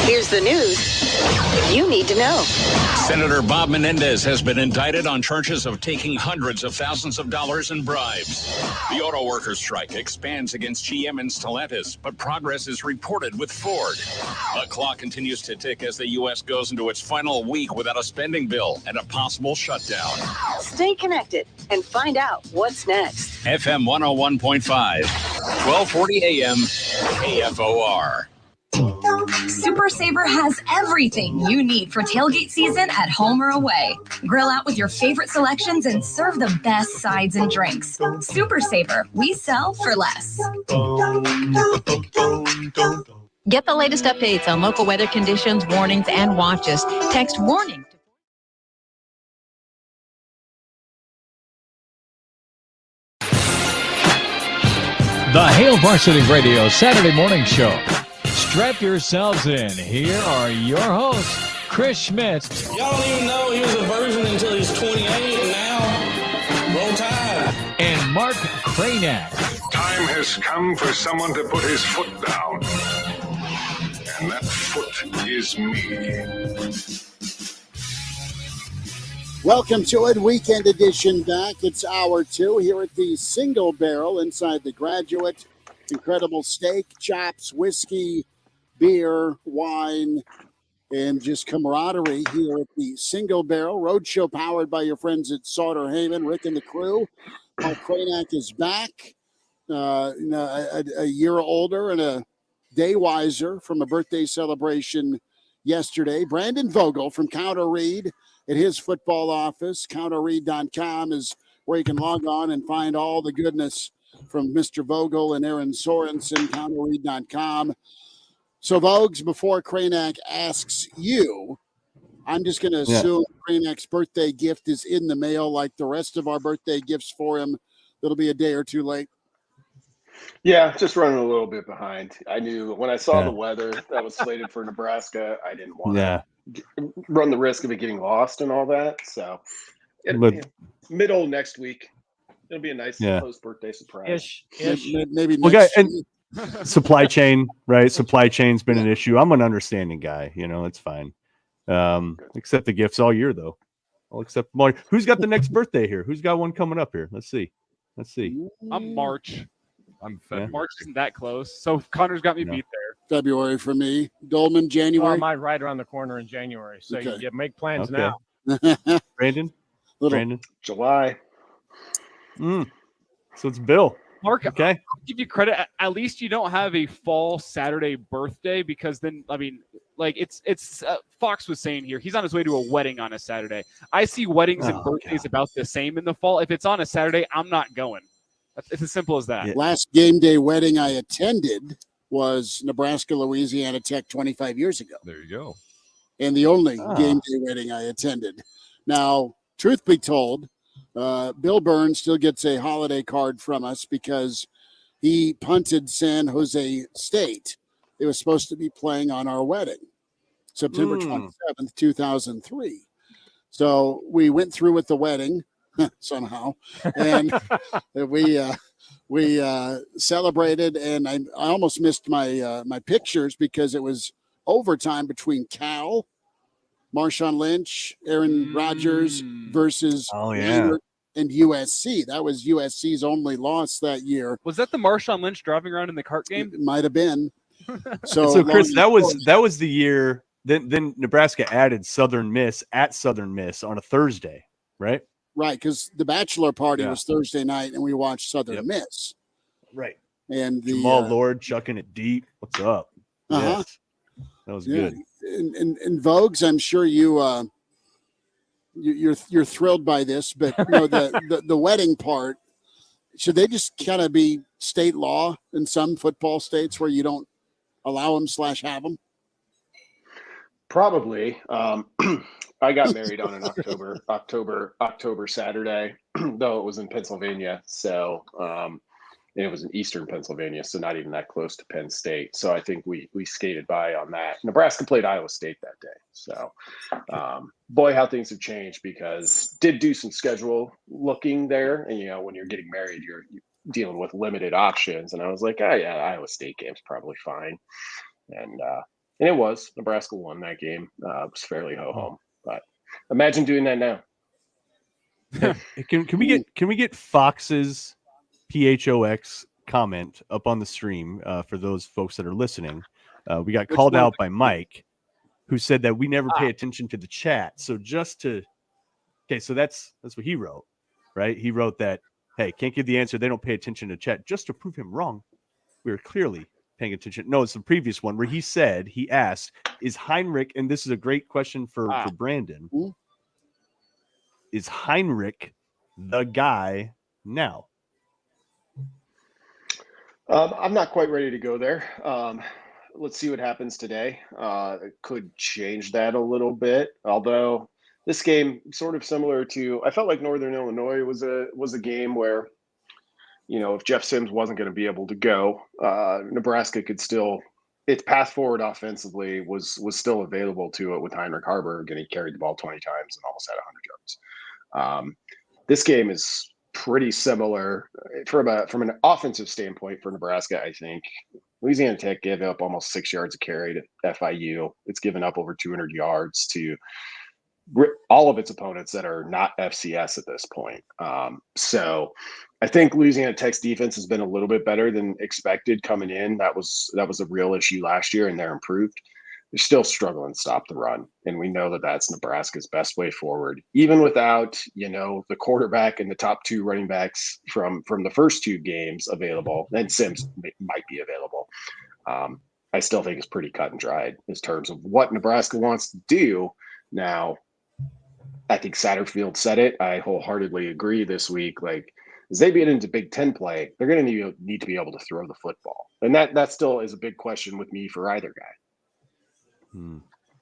Here's the news you need to know. Senator Bob Menendez has been indicted on charges of taking hundreds of thousands of dollars in bribes. The auto workers' strike expands against GM and Stellantis, but progress is reported with Ford. The clock continues to tick as the U.S. goes into its final week without a spending bill and a possible shutdown. Stay connected and find out what's next. FM 101.5, 1240 AM, KFOR. Super Saver has everything you need for tailgate season at home or away. Grill out with your favorite selections and serve the best sides and drinks. Super Saver, we sell for less. Get the latest updates on local weather conditions, warnings, and watches. Text WARNING. The Hail Varsity Radio Saturday morning show. Strap yourselves in. Here are your hosts, Chris Schmidt. Y'all don't even know he was a virgin until he's 28, and now, roll tide. And Mark Cranack. time has come for someone to put his foot down. And that foot is me. Welcome to it, weekend edition back. It's hour 2 here at the Single Barrel inside the Graduate. Incredible steak, chops, whiskey, beer, wine, and just camaraderie here at the Single Barrel Roadshow, powered by your friends at Sauter Haven. Rick and the crew. Mark Cranack is back, a year older and a day wiser from a birthday celebration yesterday. Brandon Vogel from Counter Reed at his football office. CounterReed.com is where you can log on and find all the goodness from Mr. Vogel and Aaron Sorensen. CounterReed.com. So, Vogues, before Cranack asks you, I'm just going to assume Cranack's birthday gift is in the mail like the rest of our birthday gifts for him. It'll be a day or two late. Yeah, just running a little bit behind. I knew when I saw the weather that was slated for Nebraska, I didn't want to run the risk of it getting lost and all that. So, middle next week, it'll be a nice post-birthday surprise. Maybe next supply chain, right? Supply chain's been an issue. I'm an understanding guy. It's fine. Accept the gifts all year, though. I'll accept more. Who's got the next birthday here? Who's got one coming up here? Let's see. I'm March. March isn't that close. So Connor's got me beat there. February for me. Dolman, January. Well, mine right around the corner in January. So you make plans now. Brandon? Brandon? July. So it's Bill. Mark, I'll give you credit. At least you don't have a fall Saturday birthday, because then, it's Fox was saying here, he's on his way to a wedding on a Saturday. I see weddings and birthdays about the same in the fall. If it's on a Saturday, I'm not going. It's as simple as that. Last game day wedding I attended was Nebraska-Louisiana Tech 25 years ago. There you go. And the only game day wedding I attended. Now, truth be told, Bill Burns still gets a holiday card from us because he punted San Jose State. It was supposed to be playing on our wedding, September 27th, 2003. So we went through with the wedding somehow, and we celebrated, and I almost missed my pictures because it was overtime between Cal, Marshawn Lynch, Aaron Rodgers versus and USC. That was USC's only loss that year. Was that the Marshawn Lynch driving around in the cart game? It might have been. So Chris, that was the year. Then Nebraska added Southern Miss at Southern Miss on a Thursday, right? Right, because the bachelor party was Thursday night, and we watched Southern Miss. Right. And the Jamal Lord chucking it deep. What's up? Yes. That was good. And Vogues, I'm sure you're thrilled by this, but the wedding part, should they just kind of be state law in some football states where you don't allow them / have them? Probably. I got married on an October Saturday, though it was in Pennsylvania. So, and it was in Eastern Pennsylvania, so not even that close to Penn State. So I think we skated by on that. Nebraska played Iowa State that day. So, boy, how things have changed, because did do some schedule looking there. And, when you're getting married, you're dealing with limited options. And I was like, Iowa State game's probably fine. And it was. Nebraska won that game. It was fairly ho-hum. But imagine doing that now. Can we get Fox's PHOX comment up on the stream for those folks that are listening? We got called out by Mike, who said that we never pay attention to the chat. So so that's what he wrote, right? He wrote that, hey, can't give the answer. They don't pay attention to chat. Just to prove him wrong, we were clearly paying attention. No, it's the previous one where he asked, is Heinrich, and this is a great question for Brandon, is Heinrich the guy now? I'm not quite ready to go there. Let's see what happens today. It could change that a little bit, although this game sort of similar to, I felt like Northern Illinois was a game where, if Jeff Sims wasn't going to be able to go, Nebraska could still, its path forward offensively was still available to it with Heinrich Harburg, and he carried the ball 20 times and almost had 100 yards. This game is pretty similar from an offensive standpoint for Nebraska. I think Louisiana Tech gave up almost 6 yards a carry to FIU. It's given up over 200 yards to all of its opponents that are not FCS at this point. So I think Louisiana Tech's defense has been a little bit better than expected coming in. That was a real issue last year, and they're improved. They're still struggling to stop the run, and we know that that's Nebraska's best way forward, even without the quarterback and the top two running backs from the first two games available. And Sims might be available. I still think it's pretty cut and dried in terms of what Nebraska wants to do now. I think Satterfield said it. I wholeheartedly agree this week. Like, as they get into Big Ten play, they're going to need to be able to throw the football. And that still is a big question with me for either guy.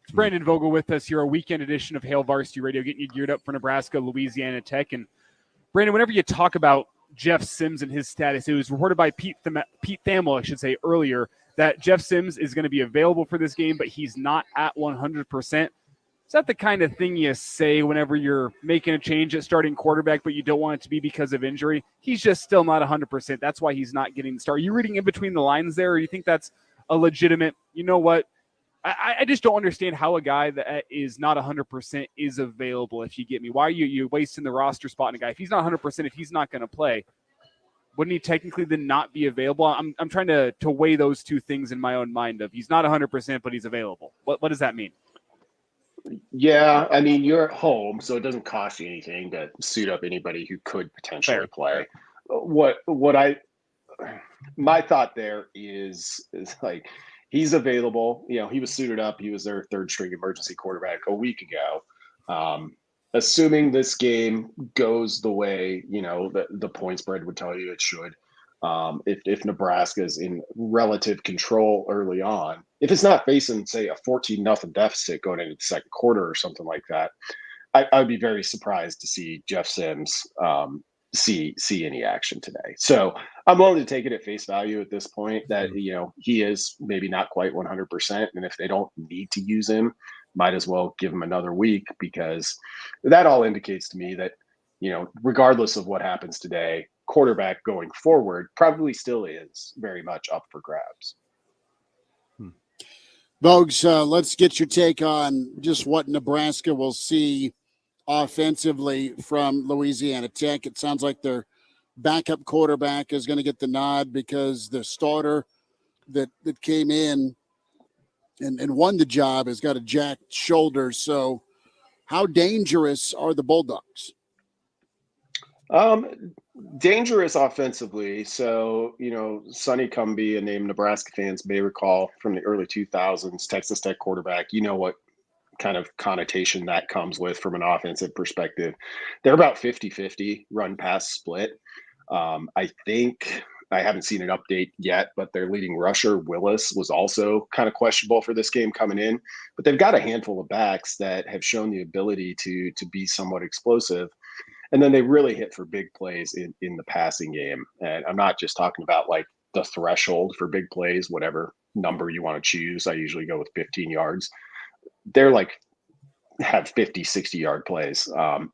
It's Brandon Vogel with us here, a weekend edition of Hail Varsity Radio, getting you geared up for Nebraska-Louisiana Tech. And Brandon, whenever you talk about Jeff Sims and his status, it was reported by Pete Thamel, I should say, earlier, that Jeff Sims is going to be available for this game, but he's not at 100%. Is that the kind of thing you say whenever you're making a change at starting quarterback, but you don't want it to be because of injury? He's just still not 100%. That's why he's not getting the start. Are you reading in between the lines there, or do you think that's a legitimate, you know what? I just don't understand how a guy that is not 100% is available, if you get me. Why are you wasting the roster spot on a guy? If he's not 100%, if he's not going to play, wouldn't he technically then not be available? I'm trying to weigh those two things in my own mind of he's not 100%, but he's available. What does that mean? Yeah, I mean, you're at home, so it doesn't cost you anything to suit up anybody who could potentially play. My thought there is like, he's available. He was suited up. He was their third string emergency quarterback a week ago. Assuming this game goes the way, the point spread would tell you it should. If Nebraska's in relative control early on, if it's not facing, say, a 14-0 deficit going into the second quarter or something like that, I would be very surprised to see Jeff Sims see any action today. So I'm willing to take it at face value at this point that, he is maybe not quite 100%. And if they don't need to use him, might as well give him another week, because that all indicates to me that, regardless of what happens today, quarterback going forward probably still is very much up for grabs. Bogues, let's get your take on just what Nebraska will see offensively from Louisiana Tech. It sounds like their backup quarterback is going to get the nod because the starter that came in and won the job has got a jacked shoulder. So how dangerous are the Bulldogs? Dangerous offensively. So, Sonny Cumbie, a name Nebraska fans may recall from the early 2000s, Texas Tech quarterback, what kind of connotation that comes with from an offensive perspective. They're about 50-50 run pass split. I think I haven't seen an update yet, but their leading rusher, Willis, was also kind of questionable for this game coming in. But they've got a handful of backs that have shown the ability to be somewhat explosive. And then they really hit for big plays in the passing game. And I'm not just talking about like the threshold for big plays, whatever number you want to choose. I usually go with 15 yards. They're like have 50, 60-yard plays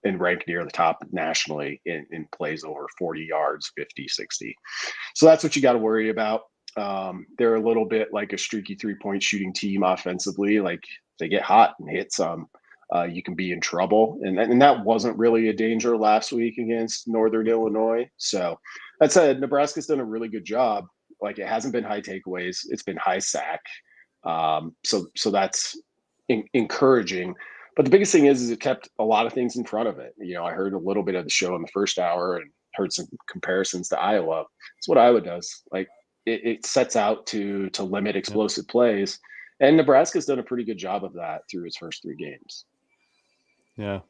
and rank near the top nationally in plays over 40 yards, 50, 60. So that's what you got to worry about. They're a little bit like a streaky three-point shooting team offensively. Like, they get hot and hit some, you can be in trouble. And that wasn't really a danger last week against Northern Illinois. So that said, Nebraska's done a really good job. Like, it hasn't been high takeaways. It's been high sack. So that's encouraging. But the biggest thing is it kept a lot of things in front of it. I heard a little bit of the show in the first hour and heard some comparisons to Iowa. It's what Iowa does. Like, it sets out to limit explosive plays. And Nebraska's done a pretty good job of that through its first 3 games. Yeah,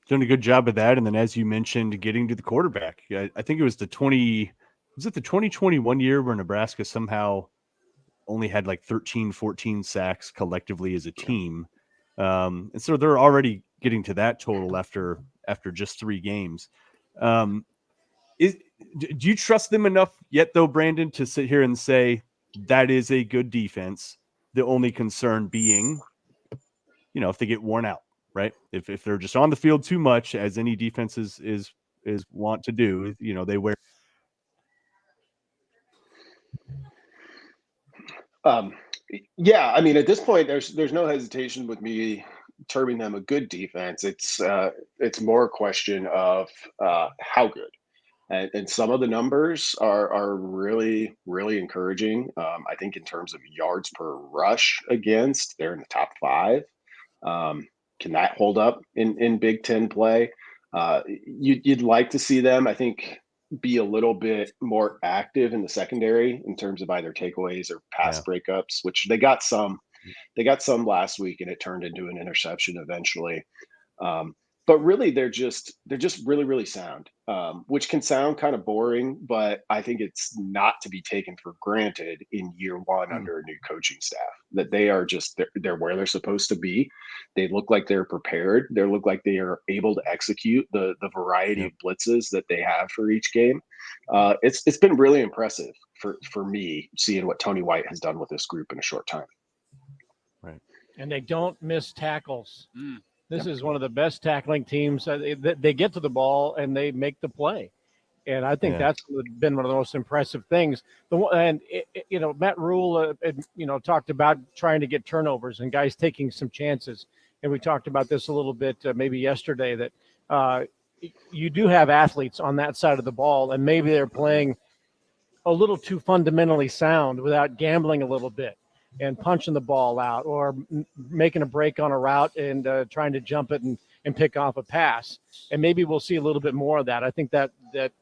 done a good job of that. And then, as you mentioned, getting to the quarterback. I think it was the 2021 year where Nebraska somehow only had like 13, 14 sacks collectively as a team. And so they're already getting to that total after just 3 games. Do you trust them enough yet, though, Brandon, to sit here and say that is a good defense? The only concern being, if they get worn out, right? If they're just on the field too much, as any defense is is want to do. They wear. Yeah, I mean, at this point, there's no hesitation with me terming them a good defense. It's more a question of how good. And some of the numbers are really, really encouraging. I think in terms of yards per rush against, they're in the top 5. Can that hold up in Big Ten play? You'd like to see them, I think, be a little bit more active in the secondary in terms of either takeaways or pass breakups, which they got some. They got some last week, and it turned into an interception eventually. But really, they're just really, really sound, which can sound kind of boring, but I think it's not to be taken for granted in year one under a new coaching staff, that they are just they're where they're supposed to be. They look like they're prepared. They look like they are able to execute the variety of blitzes that they have for each game. It's been really impressive for me seeing what Tony White has done with this group in a short time. Right, and they don't miss tackles. This is one of the best tackling teams. They get to the ball and they make the play. And I think that's been one of the most impressive things. Matt Rule, talked about trying to get turnovers and guys taking some chances. And we talked about this a little bit maybe yesterday, that you do have athletes on that side of the ball, and maybe they're playing a little too fundamentally sound without gambling a little bit and punching the ball out, or making a break on a route and trying to jump it and pick off a pass. And maybe we'll see a little bit more of that. I think that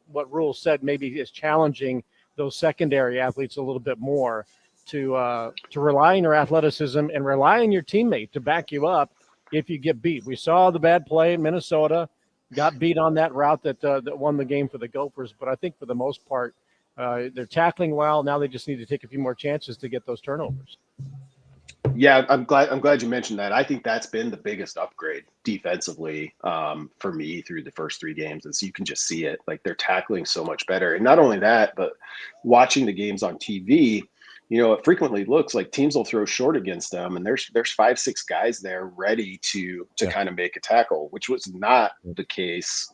what Rule said maybe is challenging those secondary athletes a little bit more to rely on your athleticism and rely on your teammate to back you up if you get beat. We saw the bad play in Minnesota, got beat on that route that won the game for the Gophers. But I think for the most part, they're tackling well. Now they just need to take a few more chances to get those turnovers. Yeah, I'm glad you mentioned that. I think that's been the biggest upgrade defensively for me through the first 3 games. Is you can just see it. Like, they're tackling so much better. And not only that, but watching the games on TV, it frequently looks like teams will throw short against them, and there's 5-6 guys there ready to kind of make a tackle, which was not the case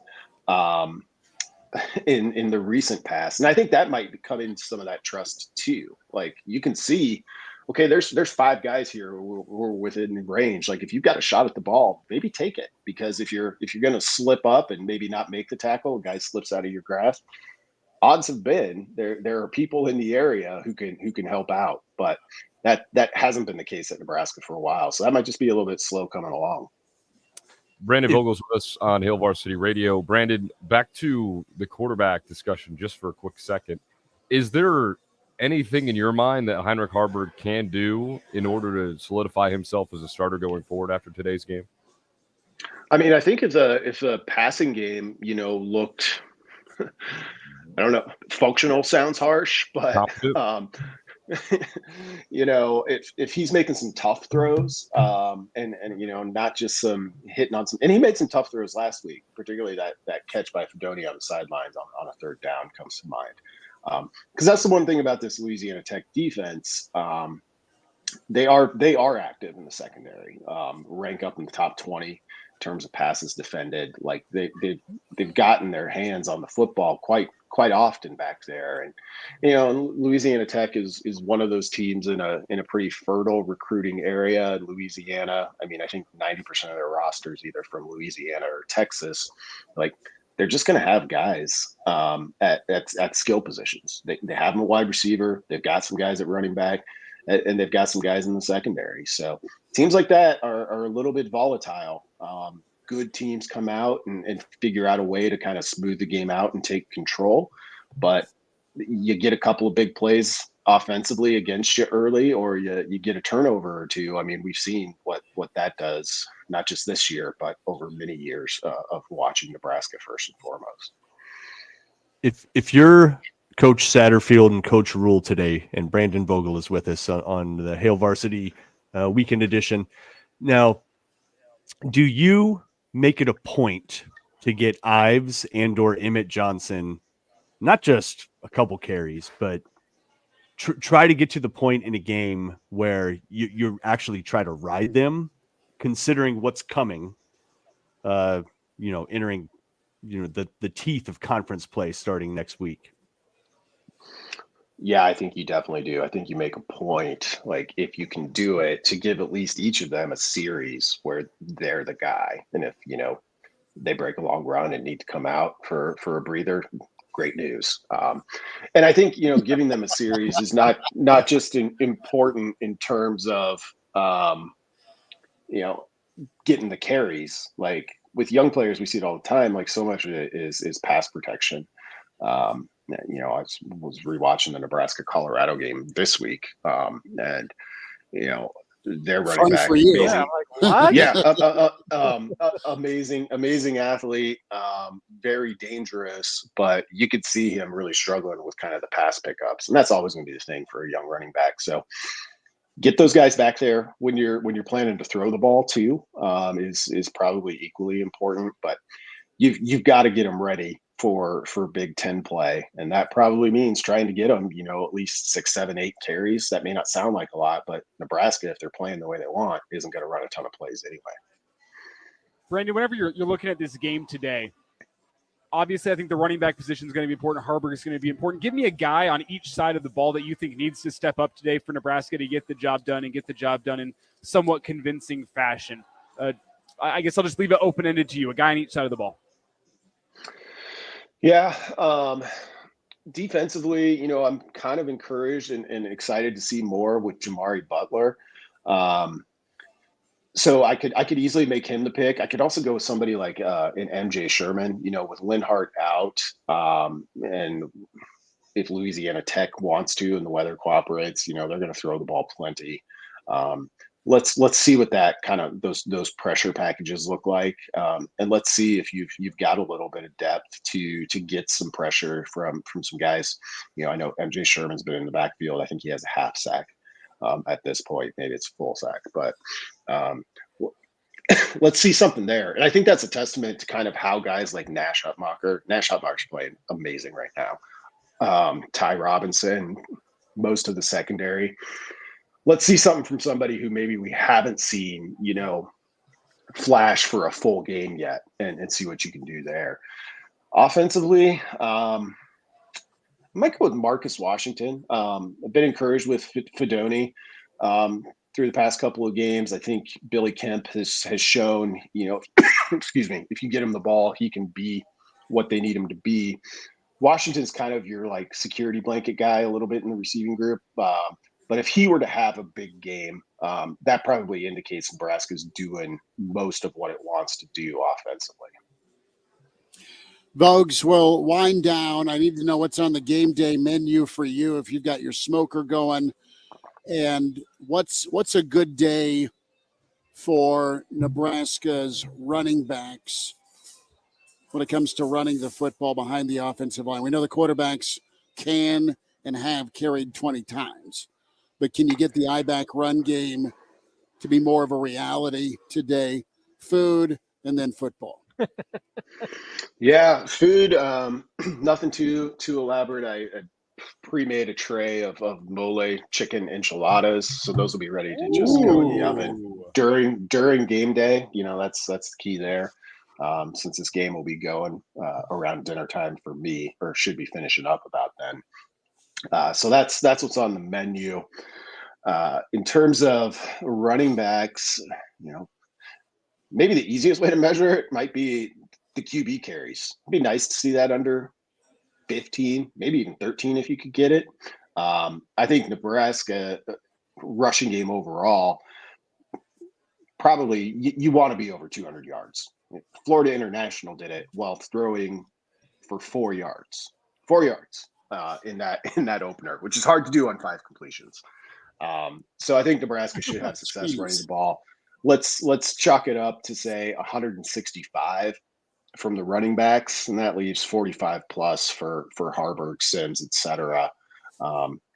in the recent past. And I think that might come into some of that trust too. Like, you can see, okay, there's 5 guys here who are within range. Like, if you've got a shot at the ball, maybe take it, because if you're going to slip up and maybe not make the tackle, a guy slips out of your grasp, odds have been there are people in the area who can help out. But that hasn't been the case at Nebraska for a while. So that might just be a little bit slow coming along. Brandon Vogel's with us on Hail Varsity Radio. Brandon, back to the quarterback discussion just for a quick second. Is there anything in your mind that Heinrich Haarberg can do in order to solidify himself as a starter going forward after today's game? I mean, I think if the passing game, looked, I don't know, functional sounds harsh, but if he's making some tough throws, and not just some hitting on some, and he made some tough throws last week, particularly that catch by Fedoni on the sidelines on a 3rd down comes to mind. Because that's the one thing about this Louisiana Tech defense. They are active in the secondary, rank up in the top 20 in terms of passes defended. Like, they've gotten their hands on the football quite often back there. And Louisiana Tech is one of those teams in a pretty fertile recruiting area in Louisiana. I mean, I think 90% of their rosters either from Louisiana or Texas. Like, they're just going to have guys at skill positions. They have a wide receiver. They've got some guys at running back, and they've got some guys in the secondary. So teams like that are a little bit volatile. Good teams come out and figure out a way to kind of smooth the game out and take control. But you get a couple of big plays offensively against you early, or you get a turnover or two. I mean, we've seen what that does, not just this year, but over many years of watching Nebraska first and foremost. If you're Coach Satterfield and Coach Rule today, and Brandon Vogel is with us on the Hail Varsity Weekend Edition. Now, do you make it a point to get Ives and or Emmett Johnson, not just a couple carries, but try to get to the point in a game where you actually try to ride them, considering what's coming, entering the teeth of conference play starting next week. Yeah, I think you definitely do. I think you make a point, like if you can do it, to give at least each of them a series where they're the guy. And if, they break a long run and need to come out for a breather, great news. And I think, giving them a series is not just important in terms of, getting the carries. Like with young players, we see it all the time. Like so much of it is pass protection. I was rewatching the Nebraska-Colorado game this week, and their running back, for you. amazing athlete, very dangerous, but you could see him really struggling with kind of the pass pickups, and that's always going to be the thing for a young running back. So get those guys back there when you're planning to throw the ball too, is probably equally important, but you've got to get them ready for Big Ten play. And that probably means trying to get them, at least 6, 7, 8 carries. That may not sound like a lot, but Nebraska, if they're playing the way they want, isn't going to run a ton of plays anyway. Brandon, whenever you're looking at this game today, obviously I think the running back position is going to be important. Harburg is going to be important. Give me a guy on each side of the ball that you think needs to step up today for Nebraska to get the job done and get the job done in somewhat convincing fashion. I guess I'll just leave it open-ended to you, a guy on each side of the ball. Yeah. Defensively, I'm kind of encouraged and excited to see more with Jamari Butler. So I could easily make him the pick. I could also go with somebody like an MJ Sherman, with Linhart out. And if Louisiana Tech wants to and the weather cooperates, they're going to throw the ball plenty. Let's see what that kind of those pressure packages look like, and let's see if you've got a little bit of depth to get some pressure from some guys. I know MJ Sherman's been in the backfield. I think he has a half sack at this point. Maybe it's a full sack, but let's see something there. And I think that's a testament to kind of how guys like Nash Hutmacher's playing amazing right now. Ty Robinson, most of the secondary. Let's see something from somebody who maybe we haven't seen, flash for a full game yet, and see what you can do there. Offensively, I might go with Marcus Washington. I've been encouraged with Fedoni through the past couple of games. I think Billy Kemp has shown, excuse me, if you get him the ball, he can be what they need him to be. Washington's kind of your like security blanket guy a little bit in the receiving group. But if he were to have a big game, that probably indicates Nebraska's doing most of what it wants to do offensively. Vogues will wind down. I need to know what's on the game day menu for you if you've got your smoker going. And what's a good day for Nebraska's running backs when it comes to running the football behind the offensive line? We know the quarterbacks can and have carried 20 times. But can you get the I-back run game to be more of a reality today? Food and then football. Yeah, food. Nothing too elaborate. I pre-made a tray of mole chicken enchiladas, so those will be ready to just go in the oven during game day. That's the key there. Since this game will be going around dinner time for me, or should be finishing up about then. So that's what's on the menu. In terms of running backs, maybe the easiest way to measure it might be the QB carries. It'd be nice to see that under 15, maybe even 13 if you could get it. I think Nebraska rushing game overall, probably you want to be over 200 yards. Florida International did it while throwing for 4 yards. 4 yards. In that opener, which is hard to do on 5 completions. So I think Nebraska should have success running the ball. Let's chalk it up to say 165 from the running backs, and that leaves 45 plus for Harburg, Sims, etc.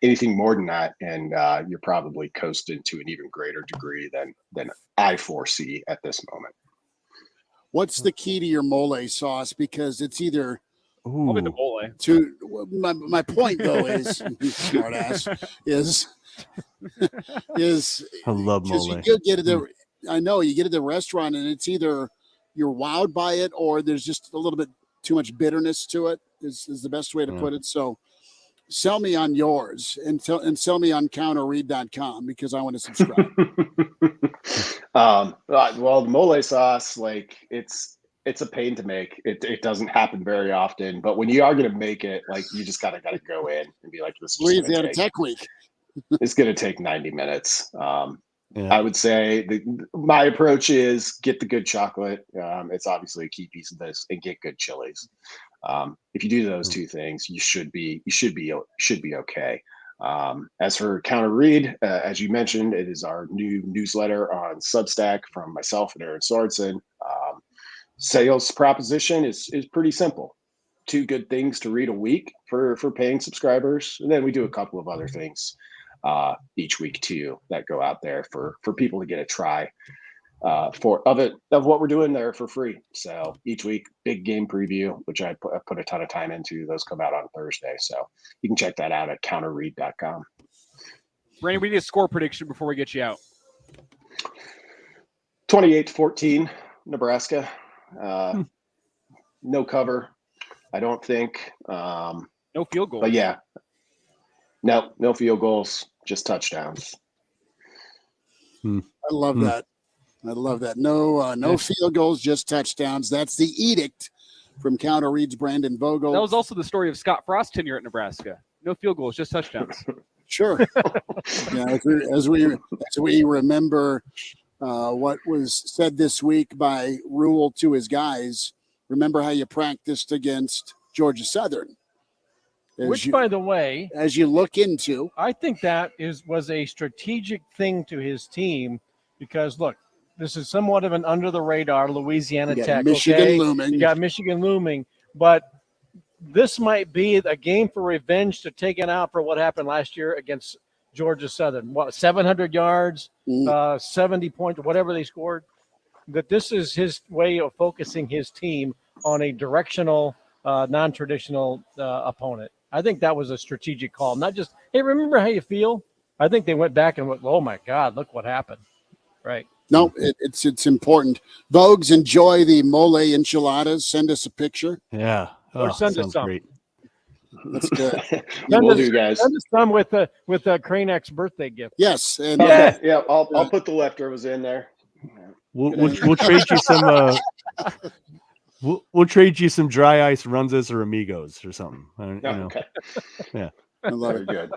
Anything more than that, and you're probably coasting to an even greater degree than I foresee at this moment. What's the key to your mole sauce? Because it's either I'll be the mole. My point though is smart ass is I love mole. You get it. I know you get at the restaurant and it's either you're wowed by it or there's just a little bit too much bitterness to it is the best way to put it. So sell me on yours and sell me on counterread.com because I want to subscribe. Well, the mole sauce, like it's a pain to make. It doesn't happen very often, but when you are going to make it, like you just gotta go in and be like, this is at a tech week. It's going to take 90 minutes. I would say my approach is get the good chocolate. It's obviously a key piece of this, and get good chilies. If you do those two things, you should be okay. As for Counter Read, as you mentioned, it is our new newsletter on Substack from myself and Aaron Sorensen. Sales proposition is pretty simple. 2 good things to read a week for paying subscribers, and then we do a couple of other things each week too that go out there for people to get a try of what we're doing there for free. So each week, big game preview, which I put a ton of time into. Those come out on Thursday, so you can check that out at counterread.com. Brandon, we need a score prediction before we get you out. 28-14, Nebraska. No cover, I don't think. No field goals. But yeah, no field goals, just touchdowns. I love that. I love that. No field goals, just touchdowns. That's the edict from Counter Read's Brandon Vogel. That was also the story of Scott Frost's tenure at Nebraska. No field goals, just touchdowns. Sure. As we remember what was said this week by Rule to his guys, remember how you practiced against Georgia Southern. By the way, as you look into, I think that was a strategic thing to his team because, look, this is somewhat of an under the radar Louisiana Tech. Michigan looming. You got Michigan looming, but this might be a game for revenge to take it out for what happened last year against Georgia Southern. 700 yards, 70 points, whatever they scored. That this is his way of focusing his team on a directional, non-traditional opponent. I think that was a strategic call. Not just, hey, remember how you feel? I think they went back and went, oh my God, look what happened. Right. No, it's important. Vogues, enjoy the mole enchiladas. Send us a picture. Yeah. Or send us some. Great. That's good. We'll do, guys. Send us some with the Crane X birthday gift. Yes. And yeah, I'll put the leftovers in there. We'll trade you some. We'll trade you some dry ice Runzas or Amigos or something. Okay. Yeah. I love Very good.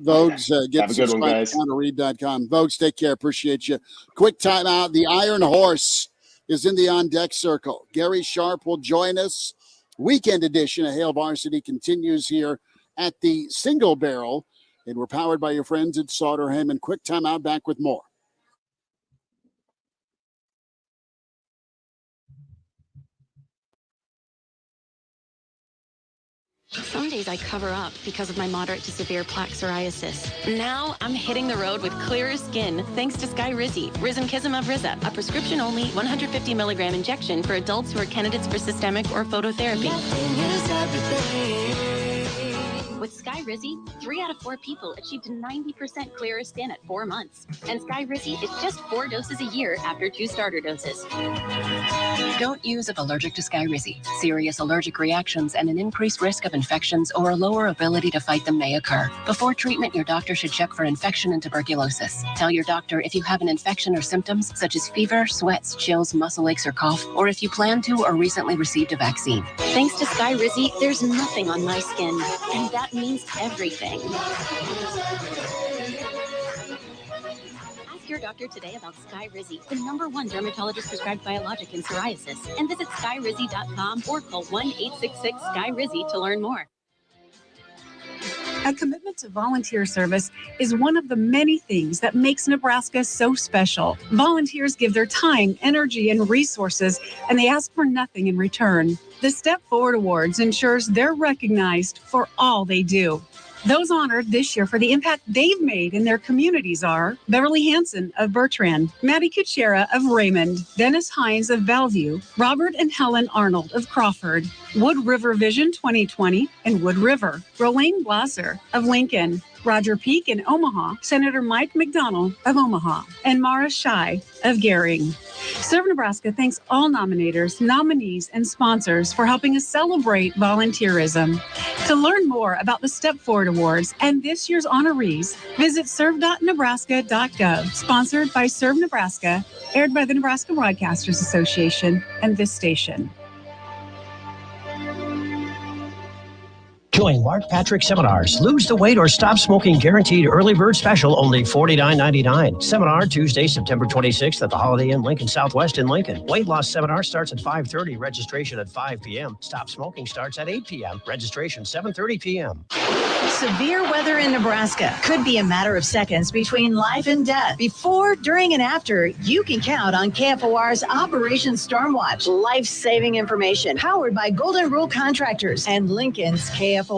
Vogues, get Have a good one, guys. counterread.com. Vogues, take care. Appreciate you. Quick timeout. The Iron Horse is in the on-deck circle. Gary Sharp will join us. Weekend edition of Hail Varsity continues here at the Single Barrel, and we're powered by your friends at Sauterham. And quick timeout, back with more. Some days I cover up because of my moderate to severe plaque psoriasis. Now I'm hitting the road with clearer skin thanks to Skyrizi, Risankizumab Riza, a prescription-only 150 milligram injection for adults who are candidates for systemic or phototherapy. With Skyrizi, 3 out of 4 people achieved 90% clearer skin at 4 months. And Skyrizi is just 4 doses a year after 2 starter doses. Don't use if allergic to Skyrizi. Serious allergic reactions and an increased risk of infections or a lower ability to fight them may occur. Before treatment, your doctor should check for infection and tuberculosis. Tell your doctor if you have an infection or symptoms such as fever, sweats, chills, muscle aches, or cough, or if you plan to or recently received a vaccine. Thanks to Skyrizi, there's nothing on my skin, and that means everything. Ask your doctor today about Skyrizi, the #1 dermatologist-prescribed biologic in psoriasis, and visit skyrizi.com or call 1-866-SKY-RIZI to learn more. A commitment to volunteer service is one of the many things that makes Nebraska so special. Volunteers give their time, energy, and resources, and they ask for nothing in return. The Step Forward Awards ensures they're recognized for all they do. Those honored this year for the impact they've made in their communities are Beverly Hansen of Bertrand, Maddie Kuchera of Raymond, Dennis Hines of Bellevue, Robert and Helen Arnold of Crawford, Wood River Vision 2020 and Wood River, Rolane Blasser of Lincoln, Roger Peak in Omaha, Senator Mike McDonnell of Omaha, and Mara Shai of Gering. Serve Nebraska thanks all nominators, nominees, and sponsors for helping us celebrate volunteerism. To learn more about the Step Forward Awards and this year's honorees, visit serve.nebraska.gov. Sponsored by Serve Nebraska, aired by the Nebraska Broadcasters Association and this station. Join Mark Patrick Seminars. Lose the weight or stop smoking guaranteed early bird special, only $49.99. Seminar Tuesday, September 26th at the Holiday Inn Lincoln Southwest in Lincoln. Weight loss seminar starts at 5:30. Registration at 5 p.m. Stop smoking starts at 8 p.m. Registration 7:30 p.m. Severe weather in Nebraska could be a matter of seconds between life and death. Before, during, and after, you can count on KFOR's Operation Stormwatch. Life-saving information powered by Golden Rule Contractors and Lincoln's KFOR.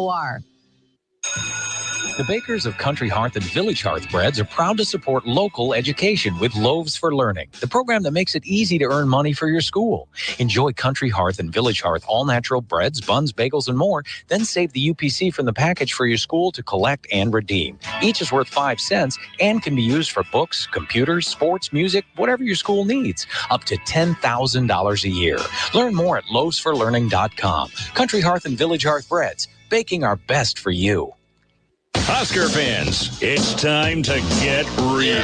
The bakers of Country Hearth and Village Hearth Breads are proud to support local education with Loaves for Learning, the program that makes it easy to earn money for your school. Enjoy Country Hearth and Village Hearth all-natural breads, buns, bagels, and more. Then save the UPC from the package for your school to collect and redeem. Each is worth 5 cents and can be used for books, computers, sports, music, whatever your school needs. Up to $10,000 a year. Learn more at loavesforlearning.com. Country Hearth and Village Hearth Breads, baking our best for you. Husker fans, it's time to get real.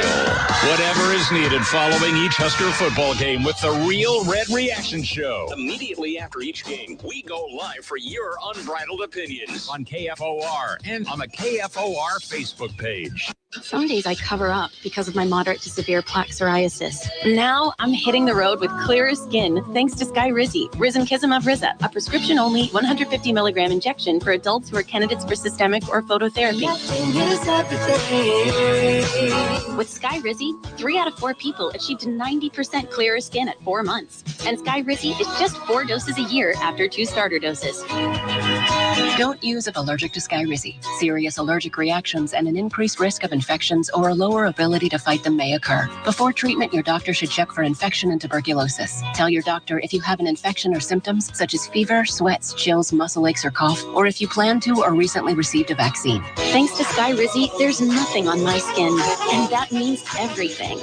Whatever is needed following each Husker football game with the Real Red Reaction Show. Immediately after each game, we go live for your unbridled opinions on KFOR and on the KFOR Facebook page. Some days I cover up because of my moderate to severe plaque psoriasis. Now I'm hitting the road with clearer skin thanks to Skyrizi, Rizumkizumab Riza, a prescription-only 150 milligram injection for adults who are candidates for systemic or phototherapy. With Skyrizi, 3 out of 4 people achieved 90% clearer skin at 4 months. And Skyrizi is just 4 doses a year after 2 starter doses. Don't use if allergic to Skyrizi. Serious allergic reactions and an increased risk of infections or a lower ability to fight them may occur. Before treatment, your doctor should check for infection and tuberculosis. Tell your doctor if you have an infection or symptoms such as fever, sweats, chills, muscle aches, or cough, or if you plan to or recently received a vaccine. Thanks to Skyrizi, there's nothing on my skin, and that means everything.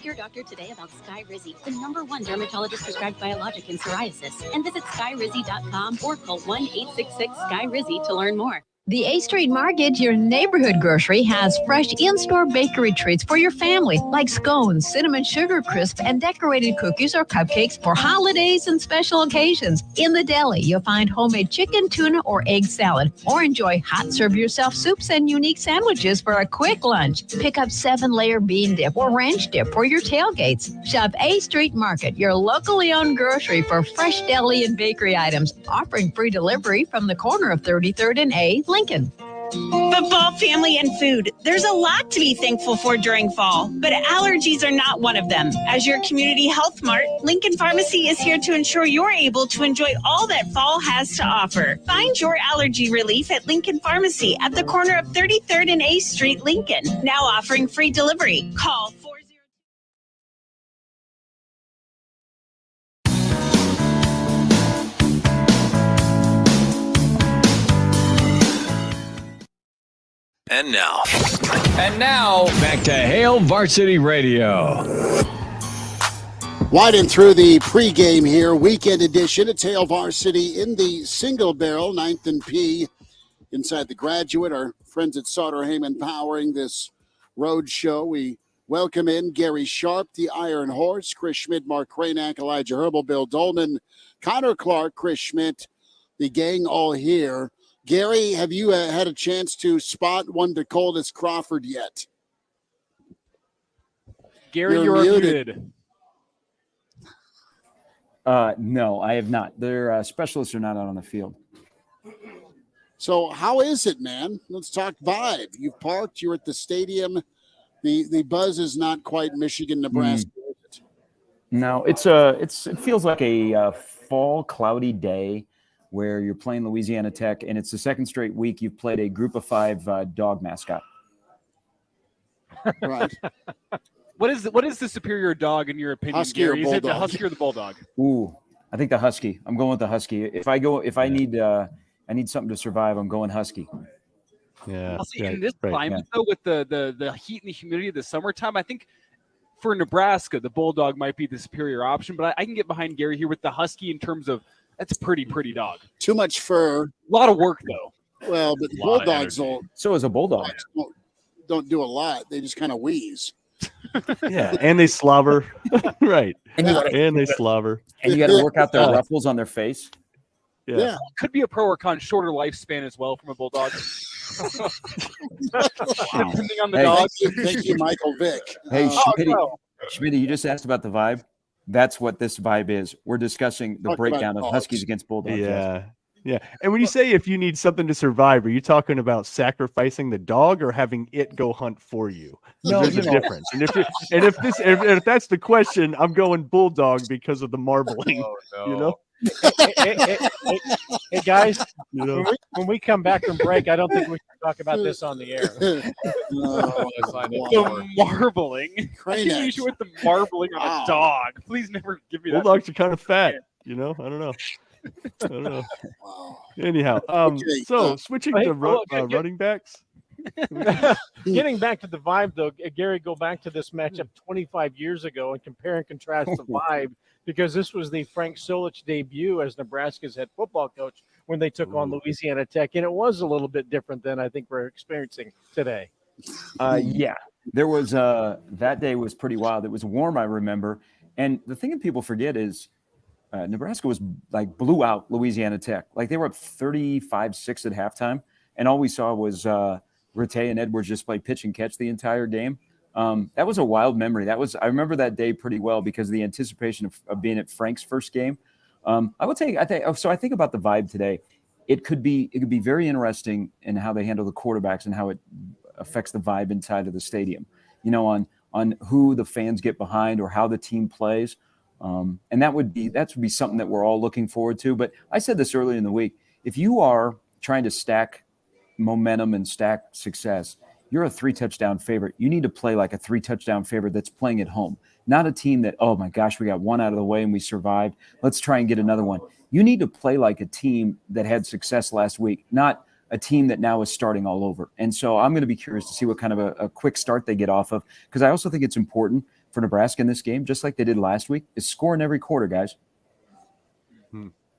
Your doctor today about Skyrizi, the #1 dermatologist prescribed biologic in psoriasis, and visit skyrizi.com or call 1-866-SKY-RIZZI to learn more. The A Street Market, your neighborhood grocery, has fresh in-store bakery treats for your family, like scones, cinnamon sugar crisp, and decorated cookies or cupcakes for holidays and special occasions. In the deli, you'll find homemade chicken, tuna, or egg salad, or enjoy hot serve-yourself soups and unique sandwiches for a quick lunch. Pick up 7-layer bean dip or ranch dip for your tailgates. Shop A Street Market, your locally owned grocery for fresh deli and bakery items, offering free delivery from the corner of 33rd and A, Lincoln. Football, family, and food. There's a lot to be thankful for during fall, but allergies are not one of them. As your community health mart, Lincoln Pharmacy is here to ensure you're able to enjoy all that fall has to offer. Find your allergy relief at Lincoln Pharmacy at the corner of 33rd and A Street, Lincoln. Now offering free delivery. Call 40. And now, back to Hail Varsity Radio. Widen through the pregame here, weekend edition. It's Hail Varsity in the single barrel, 9th and P. Inside the Graduate, our friends at Sauter Heyman powering this road show. We welcome in Gary Sharp, the Iron Horse, Chris Schmidt, Mark Kranak, Elijah Herbal, Bill Dolman, Connor Clark, Chris Schmidt, the gang all here. Gary, have you had a chance to spot one to Coldest Crawford yet? Gary, you're muted. No, I have not. Their specialists are not out on the field. So how is it, man? Let's talk vibe. You've parked. You're at the stadium. The buzz is not quite Michigan, Nebraska. Is it? No, it feels like a fall cloudy day where you're playing Louisiana Tech, and it's the second straight week you've played a group of 5 dog mascot. Right. What is the superior dog in your opinion, Husky Gary? or Is it the bulldog? Husky or the Bulldog? Ooh, I think the Husky. I'm going with the Husky. If I need I need something to survive. I'm going Husky. Yeah. I'll say in this climate, though, with the heat and the humidity of the summertime, I think for Nebraska, the Bulldog might be the superior option. But I can get behind Gary here with the Husky in terms of that's a pretty dog. Too much fur. A lot of work, though. Well, but the Bulldogs So is a Bulldog. don't do a lot. They just kind of wheeze. Yeah, and they slobber. Right. And they slobber. And you got to work out their ruffles on their face. Yeah. Could be a pro or con, shorter lifespan as well from a Bulldog. Depending on the dog. Thank you, Michael Vick. Hey, Schmitty, you just asked about the vibe. That's what this vibe is. We're discussing the breakdown of Huskies against Bulldogs. Yeah. And when you say if you need something to survive, are you talking about sacrificing the dog or having it go hunt for you? No, there's a difference. And if that's the question, I'm going Bulldog because of the marbling. You know. Hey guys, when we come back from break, I don't think we can talk about this on the air. The marbling. I can use you with the marbling on a dog. Please never give me that. Bulldogs are kind of fat. You know, I don't know. Anyhow, switching to running backs. Getting back to the vibe, though, Gary, go back to this matchup 25 years ago and compare and contrast the vibe, because this was the Frank Solich debut as Nebraska's head football coach when they took on Louisiana Tech, and it was a little bit different than I think we're experiencing today. Yeah, there was that day was pretty wild. It was warm, I remember, and the thing that people forget is Nebraska was like blew out Louisiana Tech. Like they were up 35-6 at halftime, and all we saw was Rattay and Edwards just play pitch and catch the entire game. That was a wild memory. I remember that day pretty well because of the anticipation of being at Frank's first game. I think about the vibe today. It could be very interesting in how they handle the quarterbacks and how it affects the vibe inside of the stadium. You know, on who the fans get behind or how the team plays. And that would be something that we're all looking forward to. But I said this earlier in the week, if you are trying to stack momentum and stack success, you're a 3-touchdown favorite. You need to play like a 3-touchdown favorite that's playing at home, not a team that, oh my gosh, we got one out of the way and we survived. Let's try and get another one. You need to play like a team that had success last week, not a team that now is starting all over. And so I'm going to be curious to see what kind of a quick start they get off of, because I also think it's important for Nebraska in this game, just like they did last week, is scoring every quarter, guys.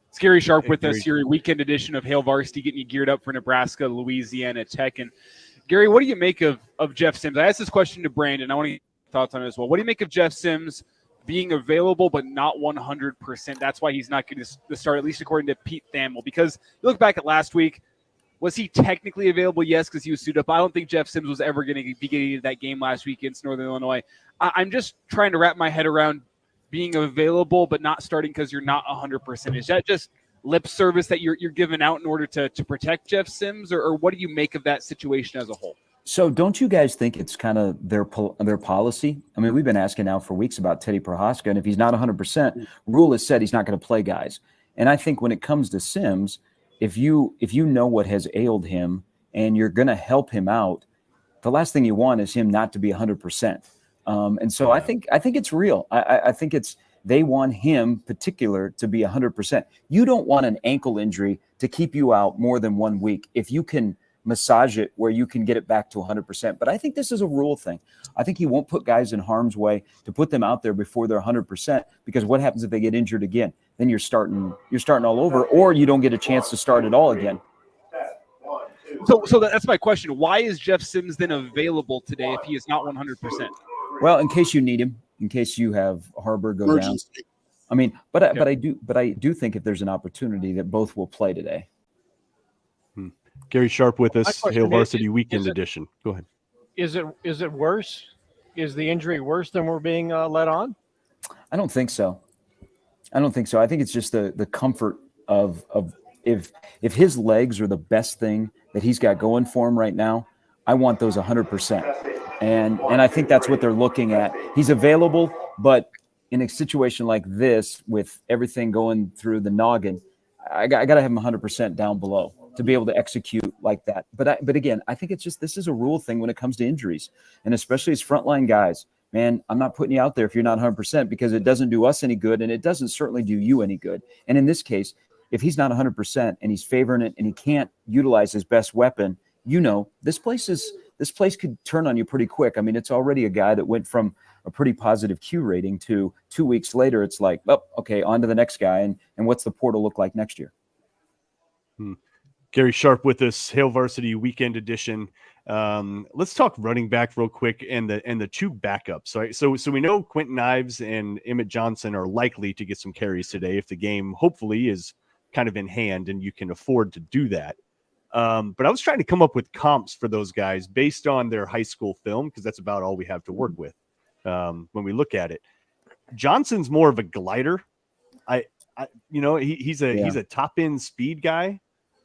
It's Gary Sharp with us here, weekend edition of Hail Varsity, getting you geared up for Nebraska-Louisiana Tech. And Gary, what do you make of Jeff Sims? I asked this question to Brandon. I want to get your thoughts on it as well. What do you make of Jeff Sims being available but not 100%? That's why he's not going to start, at least according to Pete Thamel. Because you look back at last week, was he technically available? Yes, because he was suited up. I don't think Jeff Sims was ever going to be getting into that game last week against Northern Illinois. I'm just trying to wrap my head around being available but not starting because you're not 100%. Is that just lip service that you're giving out in order to protect Jeff Sims, or what do you make of that situation as a whole? So don't you guys think it's kind of their policy? I mean, we've been asking now for weeks about Teddy Prohaska, and if he's not 100%, Rule has said he's not going to play guys. And I think when it comes to Sims, if you know what has ailed him and you're going to help him out, the last thing you want is him not to be 100%. And so I think it's real. I think they want him particular to be 100%. You don't want an ankle injury to keep you out more than 1 week if you can massage it where you can get it back to 100%. But I think this is a Rule thing. I think he won't put guys in harm's way to put them out there before they're 100%, because what happens if they get injured again? Then you're starting all over, or you don't get a chance to start at all again. So that's my question. Why is Jeff Sims then available today if he is not 100%? Well, in case you need him, in case you have Harbor go down. I mean, but I do think if there's an opportunity that both will play today. Gary Sharp with us, Hail Varsity Weekend Edition. Go ahead. Is it worse? Is the injury worse than we're being let on? I don't think so. I think it's just the comfort of if his legs are the best thing that he's got going for him right now, I want those 100%. And I think that's what they're looking at. He's available, but in a situation like this, with everything going through the noggin, I got to have him 100% down below to be able to execute like that. But again, I think it's just, this is a Rule thing when it comes to injuries, and especially as frontline guys. Man, I'm not putting you out there if you're not 100%, because it doesn't do us any good, and it doesn't certainly do you any good. And in this case, if he's not 100% and he's favoring it and he can't utilize his best weapon, this place could turn on you pretty quick. I mean, it's already a guy that went from a pretty positive Q rating to 2 weeks later, it's like, oh, okay, on to the next guy. And what's the portal look like next year? Gary Sharp with us, Hail Varsity Weekend Edition. Let's talk running back real quick and the two backups. Right? So we know Quentin Ives and Emmett Johnson are likely to get some carries today if the game hopefully is kind of in hand and you can afford to do that. But I was trying to come up with comps for those guys based on their high school film, because that's about all we have to work with when we look at it. Johnson's more of a glider. He's a top end speed guy.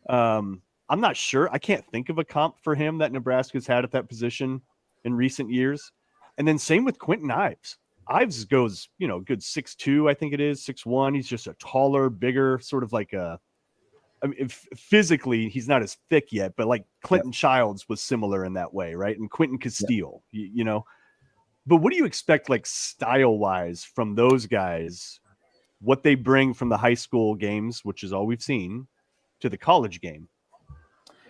I'm not sure. I can't think of a comp for him that Nebraska's had at that position in recent years. And then same with Quentin Ives. Ives goes, good 6'2", I think it is, 6'1". He's just a taller, bigger, sort of like physically, he's not as thick yet, but like Clinton Childs was similar in that way, right? And Quentin Castile, But what do you expect, like style-wise, from those guys? What they bring from the high school games, which is all we've seen, to the college game?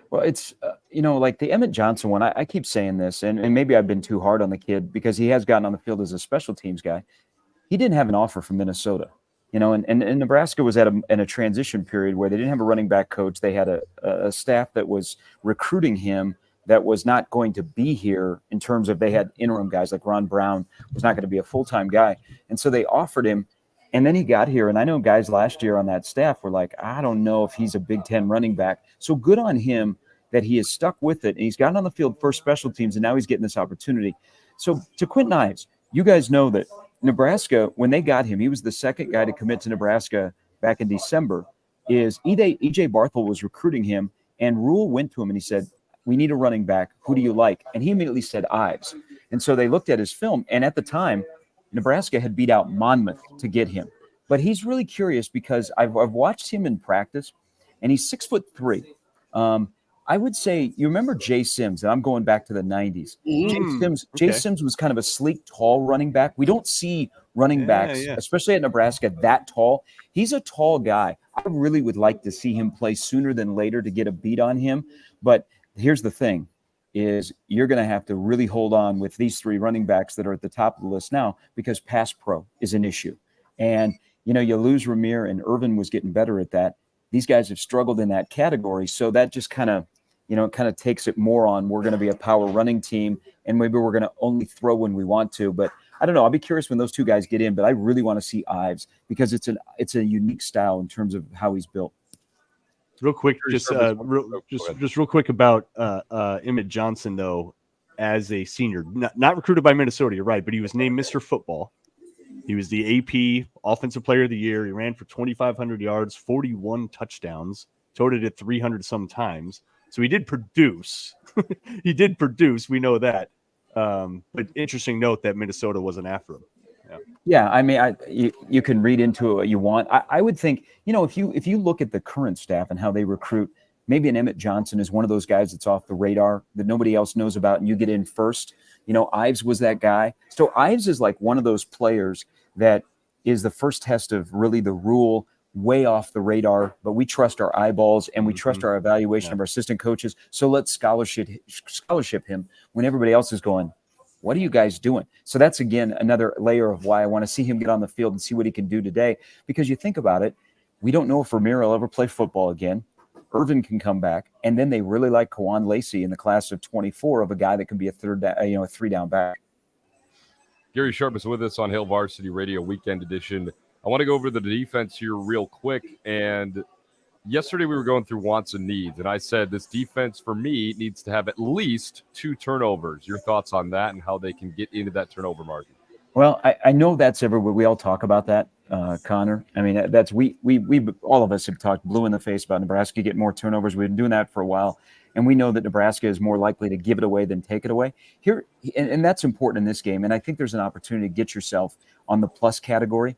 Well, it's, like the Emmett Johnson one, I keep saying this, and maybe I've been too hard on the kid because he has gotten on the field as a special teams guy. He didn't have an offer from Minnesota, and Nebraska was in a transition period where they didn't have a running back coach. They had a staff that was recruiting him that was not going to be here in terms of they had interim guys like Ron Brown was not going to be a full-time guy. And so they offered him. And then he got here, and I know guys last year on that staff were like, I don't know if he's a Big Ten running back. So good on him that he has stuck with it, and he's gotten on the field for special teams, and now he's getting this opportunity. So to Quentin Ives, you guys know that Nebraska, when they got him, he was the second guy to commit to Nebraska back in December, E.J. Barthel was recruiting him, and Rule went to him, and he said, we need a running back. Who do you like? And he immediately said Ives. And so they looked at his film, and at the time, Nebraska had beat out Monmouth to get him. But he's really curious because I've watched him in practice, and he's 6'3". I would say, you remember Jay Sims, and I'm going back to the 90s. Jay Sims was kind of a sleek, tall running back. We don't see running backs, especially at Nebraska, that tall. He's a tall guy. I really would like to see him play sooner than later to get a beat on him. But here's the thing. Is you're going to have to really hold on with these three running backs that are at the top of the list now because pass pro is an issue. And, you lose Ramir, and Irvin was getting better at that. These guys have struggled in that category. So that just kind of takes it more on we're going to be a power running team, and maybe we're going to only throw when we want to. But I don't know. I'll be curious when those two guys get in, but I really want to see Ives because it's a unique style in terms of how he's built. Real quick, just real quick about Emmett Johnson, though, as a senior, not recruited by Minnesota, you're right, but he was named Mr. Football. He was the AP Offensive Player of the Year. He ran for 2,500 yards, 41 touchdowns, toted it 300 some times. So he did produce. We know that. But interesting note that Minnesota wasn't after him. Yeah, I mean, you can read into it what you want. I would think, if you look at the current staff and how they recruit, maybe an Emmett Johnson is one of those guys that's off the radar that nobody else knows about, and you get in first. Ives was that guy. So Ives is like one of those players that is the first test of really the Rule, way off the radar, but we trust our eyeballs and we trust our evaluation of our assistant coaches. So let's scholarship him when everybody else is going, what are you guys doing? So that's, again, another layer of why I want to see him get on the field and see what he can do today. Because you think about it, we don't know if Ramiro will ever play football again. Irvin can come back. And then they really like Kawan Lacey in the class of 24 of a guy that can be a three-down back. Gary Sharp is with us on Hail Varsity Radio Weekend Edition. I want to go over the defense here real quick. And yesterday we were going through wants and needs, and I said this defense for me needs to have at least 2 turnovers. Your thoughts on that and how they can get into that turnover margin? Well, I know that's everywhere. We all talk about that, Connor. I mean, that's we all of us have talked blue in the face about Nebraska get more turnovers. We've been doing that for a while, and we know that Nebraska is more likely to give it away than take it away here, and that's important in this game. And I think there's an opportunity to get yourself on the plus category.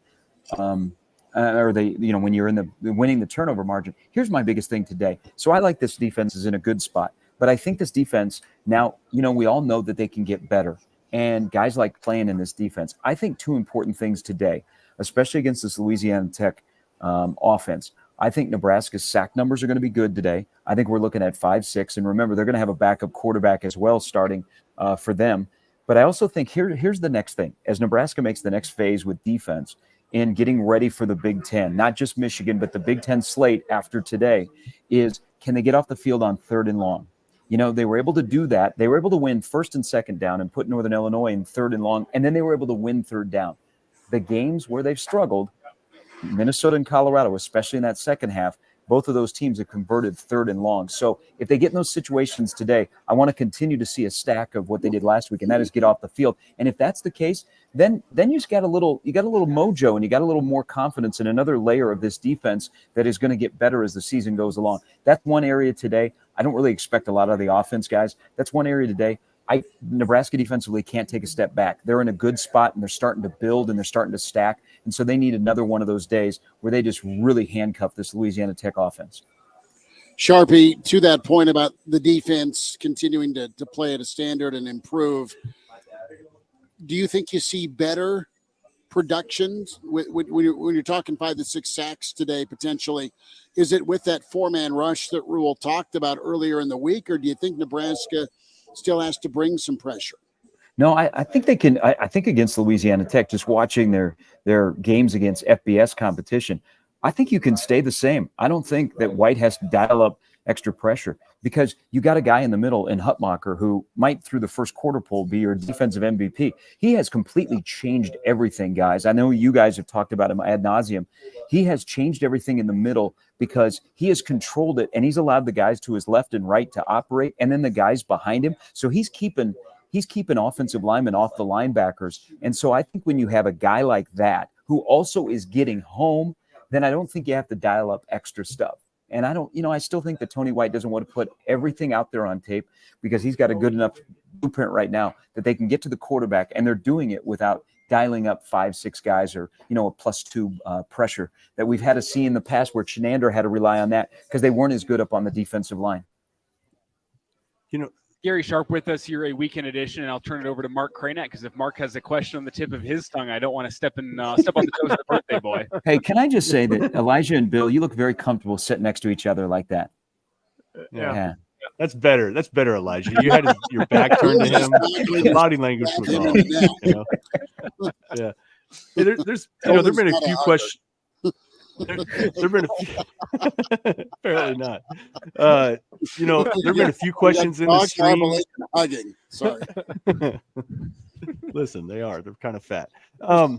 When you're in the winning the turnover margin. Here's my biggest thing today. So I like this defense is in a good spot, but I think this defense now, we all know that they can get better, and guys like playing in this defense. I think 2 important things today, especially against this Louisiana Tech offense. I think Nebraska's sack numbers are going to be good today. I think we're looking at 5-6. And remember, they're going to have a backup quarterback as well starting for them. But I also think here's the next thing. As Nebraska makes the next phase with defense in getting ready for the Big Ten, not just Michigan, but the Big Ten slate after today, is can they get off the field on 3rd and long? They were able to do that. They were able to win 1st and 2nd down and put Northern Illinois in 3rd and long, and then they were able to win 3rd down. The games where they've struggled, Minnesota and Colorado, especially in that second half, both of those teams have converted 3rd and long. So if they get in those situations today, I want to continue to see a stack of what they did last week, and that is get off the field. And if that's the case, then you just got a little mojo, and you got a little more confidence in another layer of this defense that is going to get better as the season goes along. That's one area today. I don't really expect a lot of the offense, guys. That's one area today. Nebraska defensively can't take a step back. They're in a good spot, and they're starting to build, and they're starting to stack. And so they need another one of those days where they just really handcuff this Louisiana Tech offense. Sharpie, to that point about the defense continuing to play at a standard and improve, do you think you see better productions when you're talking 5 to 6 sacks today potentially? Is it with that 4-man rush that Rule talked about earlier in the week, or do you think Nebraska still has to bring some pressure? No, I think they can. I think against Louisiana Tech, just watching their games against FBS competition, I think you can stay the same. I don't think that White has to dial up extra pressure because you got a guy in the middle in Hutmacher who might, through the first quarter poll, be your defensive MVP. He has completely changed everything, guys. I know you guys have talked about him ad nauseum. He has changed everything in the middle because he has controlled it, and he's allowed the guys to his left and right to operate, and then the guys behind him. So he's keeping offensive linemen off the linebackers. And so I think when you have a guy like that who also is getting home, then I don't think you have to dial up extra stuff. And I still think that Tony White doesn't want to put everything out there on tape because he's got a good enough blueprint right now that they can get to the quarterback, and they're doing it without dialing up 5-6 guys or, a +2 pressure that we've had to see in the past where Chenander had to rely on that because they weren't as good up on the defensive line. Gary Sharp with us here, a weekend edition, and I'll turn it over to Mark Cranach because if Mark has a question on the tip of his tongue, I don't want to step on the toes of the birthday boy. Hey, can I just say that Elijah and Bill, you look very comfortable sitting next to each other like that. Yeah. That's better. That's better, Elijah. You had your back turned to him. His body language was off. Yeah. There's there've been a few questions. There've been a few, apparently not. There've been a few questions in the stream. Hugging. Sorry. Listen, they're kind of fat. I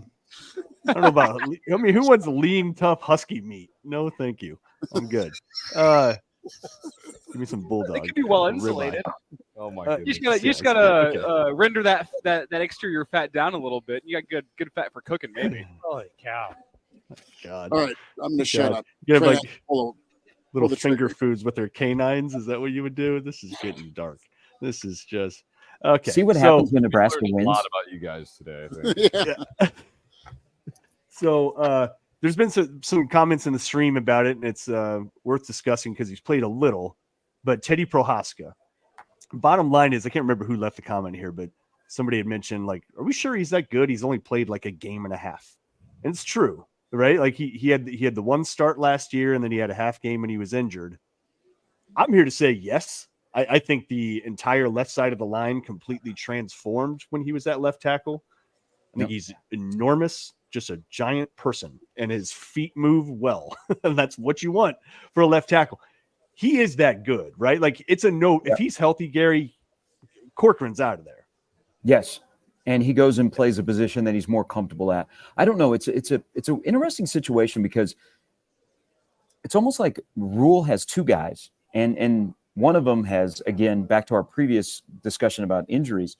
don't know about. Who wants lean, tough husky meat? No, thank you. I'm good. Give me some bulldog. It can be well insulated. Oh my goodness. You just gotta render that exterior fat down a little bit. You got good fat for cooking, maybe. Holy cow. God. All right, I'm going to shut up. You have little finger foods with their canines. Is that what you would do? This is getting dark. This is just okay. See what happens when Nebraska wins. A lot about you guys today, I think. Yeah. So there's been some comments in the stream about it, and it's worth discussing because he's played a little. But Teddy Prohaska, bottom line is, I can't remember who left the comment here, but somebody had mentioned, are we sure he's that good? He's only played like a game and a half. And it's true. Right? Like he had the one start last year, and then he had a half game when he was injured. I'm here to say yes. I think the entire left side of the line completely transformed when he was at left tackle. I think he's enormous, just a giant person, and his feet move well. And that's what you want for a left tackle. He is that good, right? Like it's a no. If he's healthy, Gary, Corcoran's out of there. Yes. And he goes and plays a position that he's more comfortable at. I don't know. It's an interesting situation because it's almost like Rule has 2 guys, and one of them has, again, back to our previous discussion about injuries,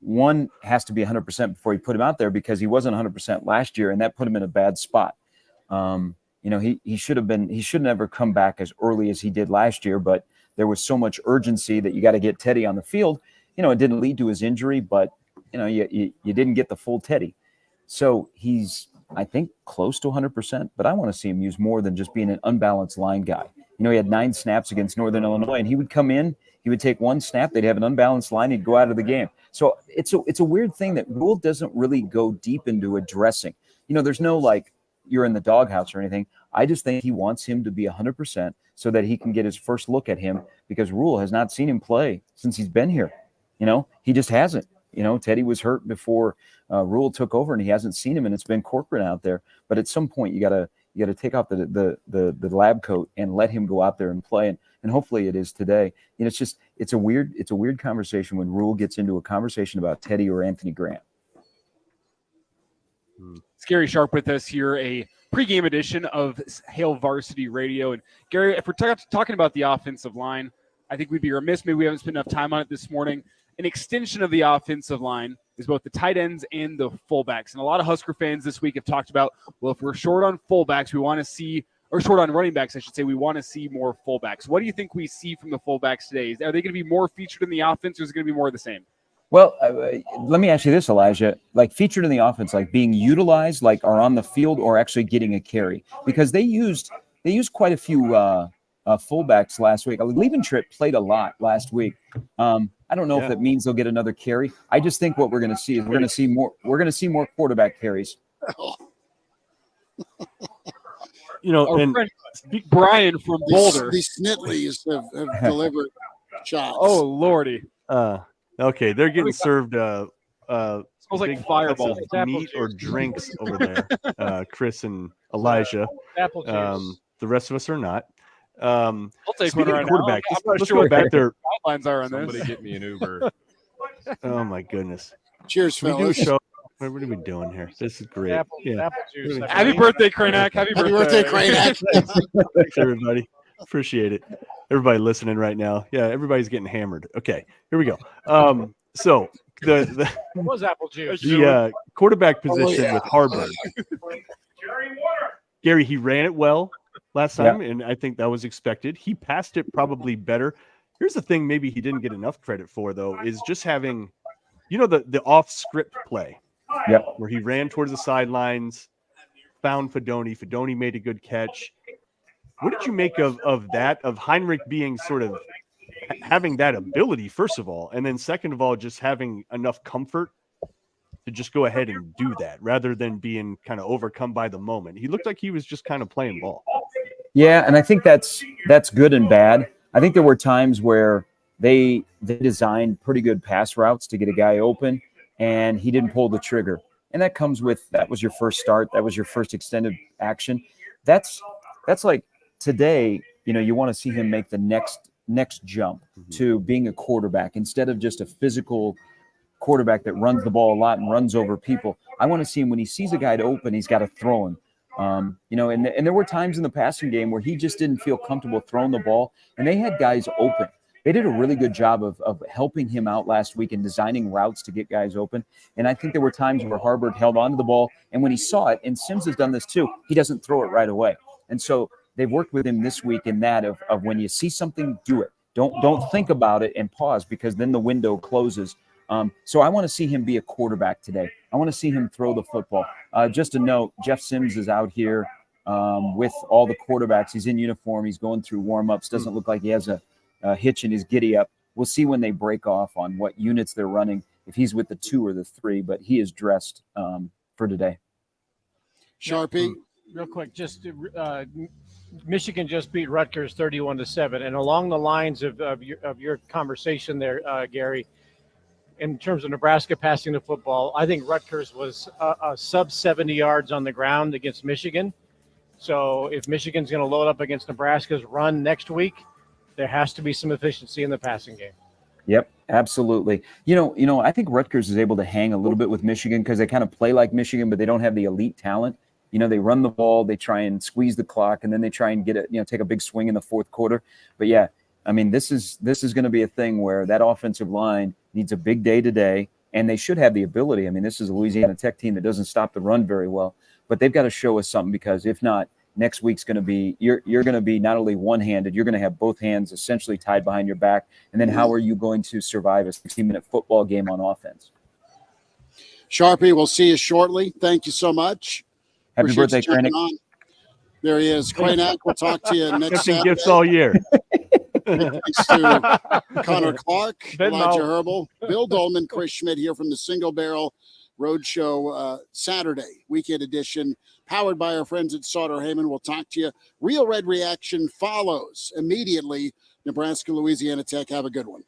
one has to be 100% before you put him out there because he wasn't 100% last year, and that put him in a bad spot. He should never come back as early as he did last year, but there was so much urgency that you got to get Teddy on the field. It didn't lead to his injury, but you didn't get the full Teddy. So he's, I think, close to 100%, but I want to see him use more than just being an unbalanced line guy. He had 9 snaps against Northern Illinois, and he would come in, he would take 1 snap, they'd have an unbalanced line, he'd go out of the game. So it's a weird thing that Rule doesn't really go deep into addressing. There's no you're in the doghouse or anything. I just think he wants him to be 100% so that he can get his first look at him, because Rule has not seen him play since he's been here. He just hasn't. Teddy was hurt before Rule took over, and he hasn't seen him, and it's been Corcoran out there. But at some point, you gotta take off the lab coat and let him go out there and play. And hopefully it is today. It's a weird conversation when Rule gets into a conversation about Teddy or Anthony Grant. It's Gary Sharp with us here, a pregame edition of Hail Varsity Radio. And Gary, if we're talking about the offensive line, I think we'd be remiss. Maybe we haven't spent enough time on it this morning. An extension of the offensive line is both the tight ends and the fullbacks. And a lot of Husker fans this week have talked about, well, if we're short on fullbacks, we want to see, or short on running backs, I should say, we want to see more fullbacks. What do you think we see from the fullbacks today? Are they going to be more featured in the offense, or is it going to be more of the same? Well, let me ask you this, Elijah, like featured in the offense, like being utilized, like are on the field or actually getting a carry, because they used quite a few fullbacks last week. Liebentritt played a lot last week. I don't know if that means they'll get another carry. I just think what we're going to see is we're going to see more quarterback carries. And Big Brian from Boulder. These Snitleys have delivered shots. Oh, Lordy. Okay, they're getting served smells like fireballs, meat or drinks over there. Chris and Elijah. Apple juice. The rest of us are not. I'll take one right quarterback. now. Let's go back there. Guidelines are on this. Somebody get me an Uber. Oh my goodness. Cheers, we do a fellas. show. What are we doing here? This is great. Apple juice. Happy birthday, Kranak. Happy birthday, Kranak. Thanks, everybody. Appreciate it. Everybody listening right now. Yeah, everybody's getting hammered. Okay, here we go. So the What was apple juice? the quarterback position with Harvard. Gary, he ran it well last time, and I think that was expected. He passed it probably better. Here's the thing maybe he didn't get enough credit for, though, is just having, the off-script play. Yep. Where he ran towards the sidelines, found Fedoni. Fedoni made a good catch. What did you make of that, of Heinrich being sort of having that ability, first of all, and then second of all, just having enough comfort to just go ahead and do that rather than being kind of overcome by the moment? He looked like he was just kind of playing ball. Yeah, and I think that's good and bad. I think there were times where they designed pretty good pass routes to get a guy open, and he didn't pull the trigger. And that comes with, that was your first start. That was your first extended action. That's like today, you want to see him make the next jump to being a quarterback instead of just a physical quarterback that runs the ball a lot and runs over people. I want to see him when he sees a guy to open, he's got to throw him. And there were times in the passing game where he just didn't feel comfortable throwing the ball, and they had guys open. They did a really good job of helping him out last week and designing routes to get guys open. And I think there were times where Harvard held on to the ball, and when he saw it, and Sims has done this too, he doesn't throw it right away. And so they've worked with him this week in that of when you see something, do it. Don't think about it and pause, because then the window closes. So I want to see him be a quarterback today. I want to see him throw the football. Just a note, Jeff Sims is out here with all the quarterbacks. He's in uniform. He's going through warm-ups. Doesn't look like he has a hitch in his giddy-up. We'll see when they break off on what units they're running, if he's with the 2 or the 3, but he is dressed for today. Sharpie? Real quick, just Michigan just beat Rutgers 31-7, and along the lines of your conversation there, Gary, in terms of Nebraska passing the football, I think Rutgers was a sub 70 yards on the ground against Michigan. So if Michigan's going to load up against Nebraska's run next week, there has to be some efficiency in the passing game. Yep, absolutely. I think Rutgers is able to hang a little bit with Michigan because they kind of play like Michigan, but they don't have the elite talent. They run the ball, they try and squeeze the clock, and then they try and get it, take a big swing in the fourth quarter. But yeah, I mean, this is going to be a thing where that offensive line needs a big day today, and they should have the ability. I mean, this is a Louisiana Tech team that doesn't stop the run very well, but they've got to show us something, because if not, next week's going to be, you're going to be not only one-handed, you're going to have both hands essentially tied behind your back. And then how are you going to survive a 16-minute football game on offense? Sharpie, we'll see you shortly. Thank you so much. Happy birthday, Kranak. There he is. Kranak, we'll talk to you next Saturday. Gifts all year. Thanks to Connor Clark, Elijah Herbal, Bill Dolman, Chris Schmidt here from the Single Barrel Roadshow Saturday, weekend edition powered by our friends at Sauter Heyman. We'll talk to you. Real Red Reaction follows immediately. Nebraska-Louisiana Tech. Have a good one.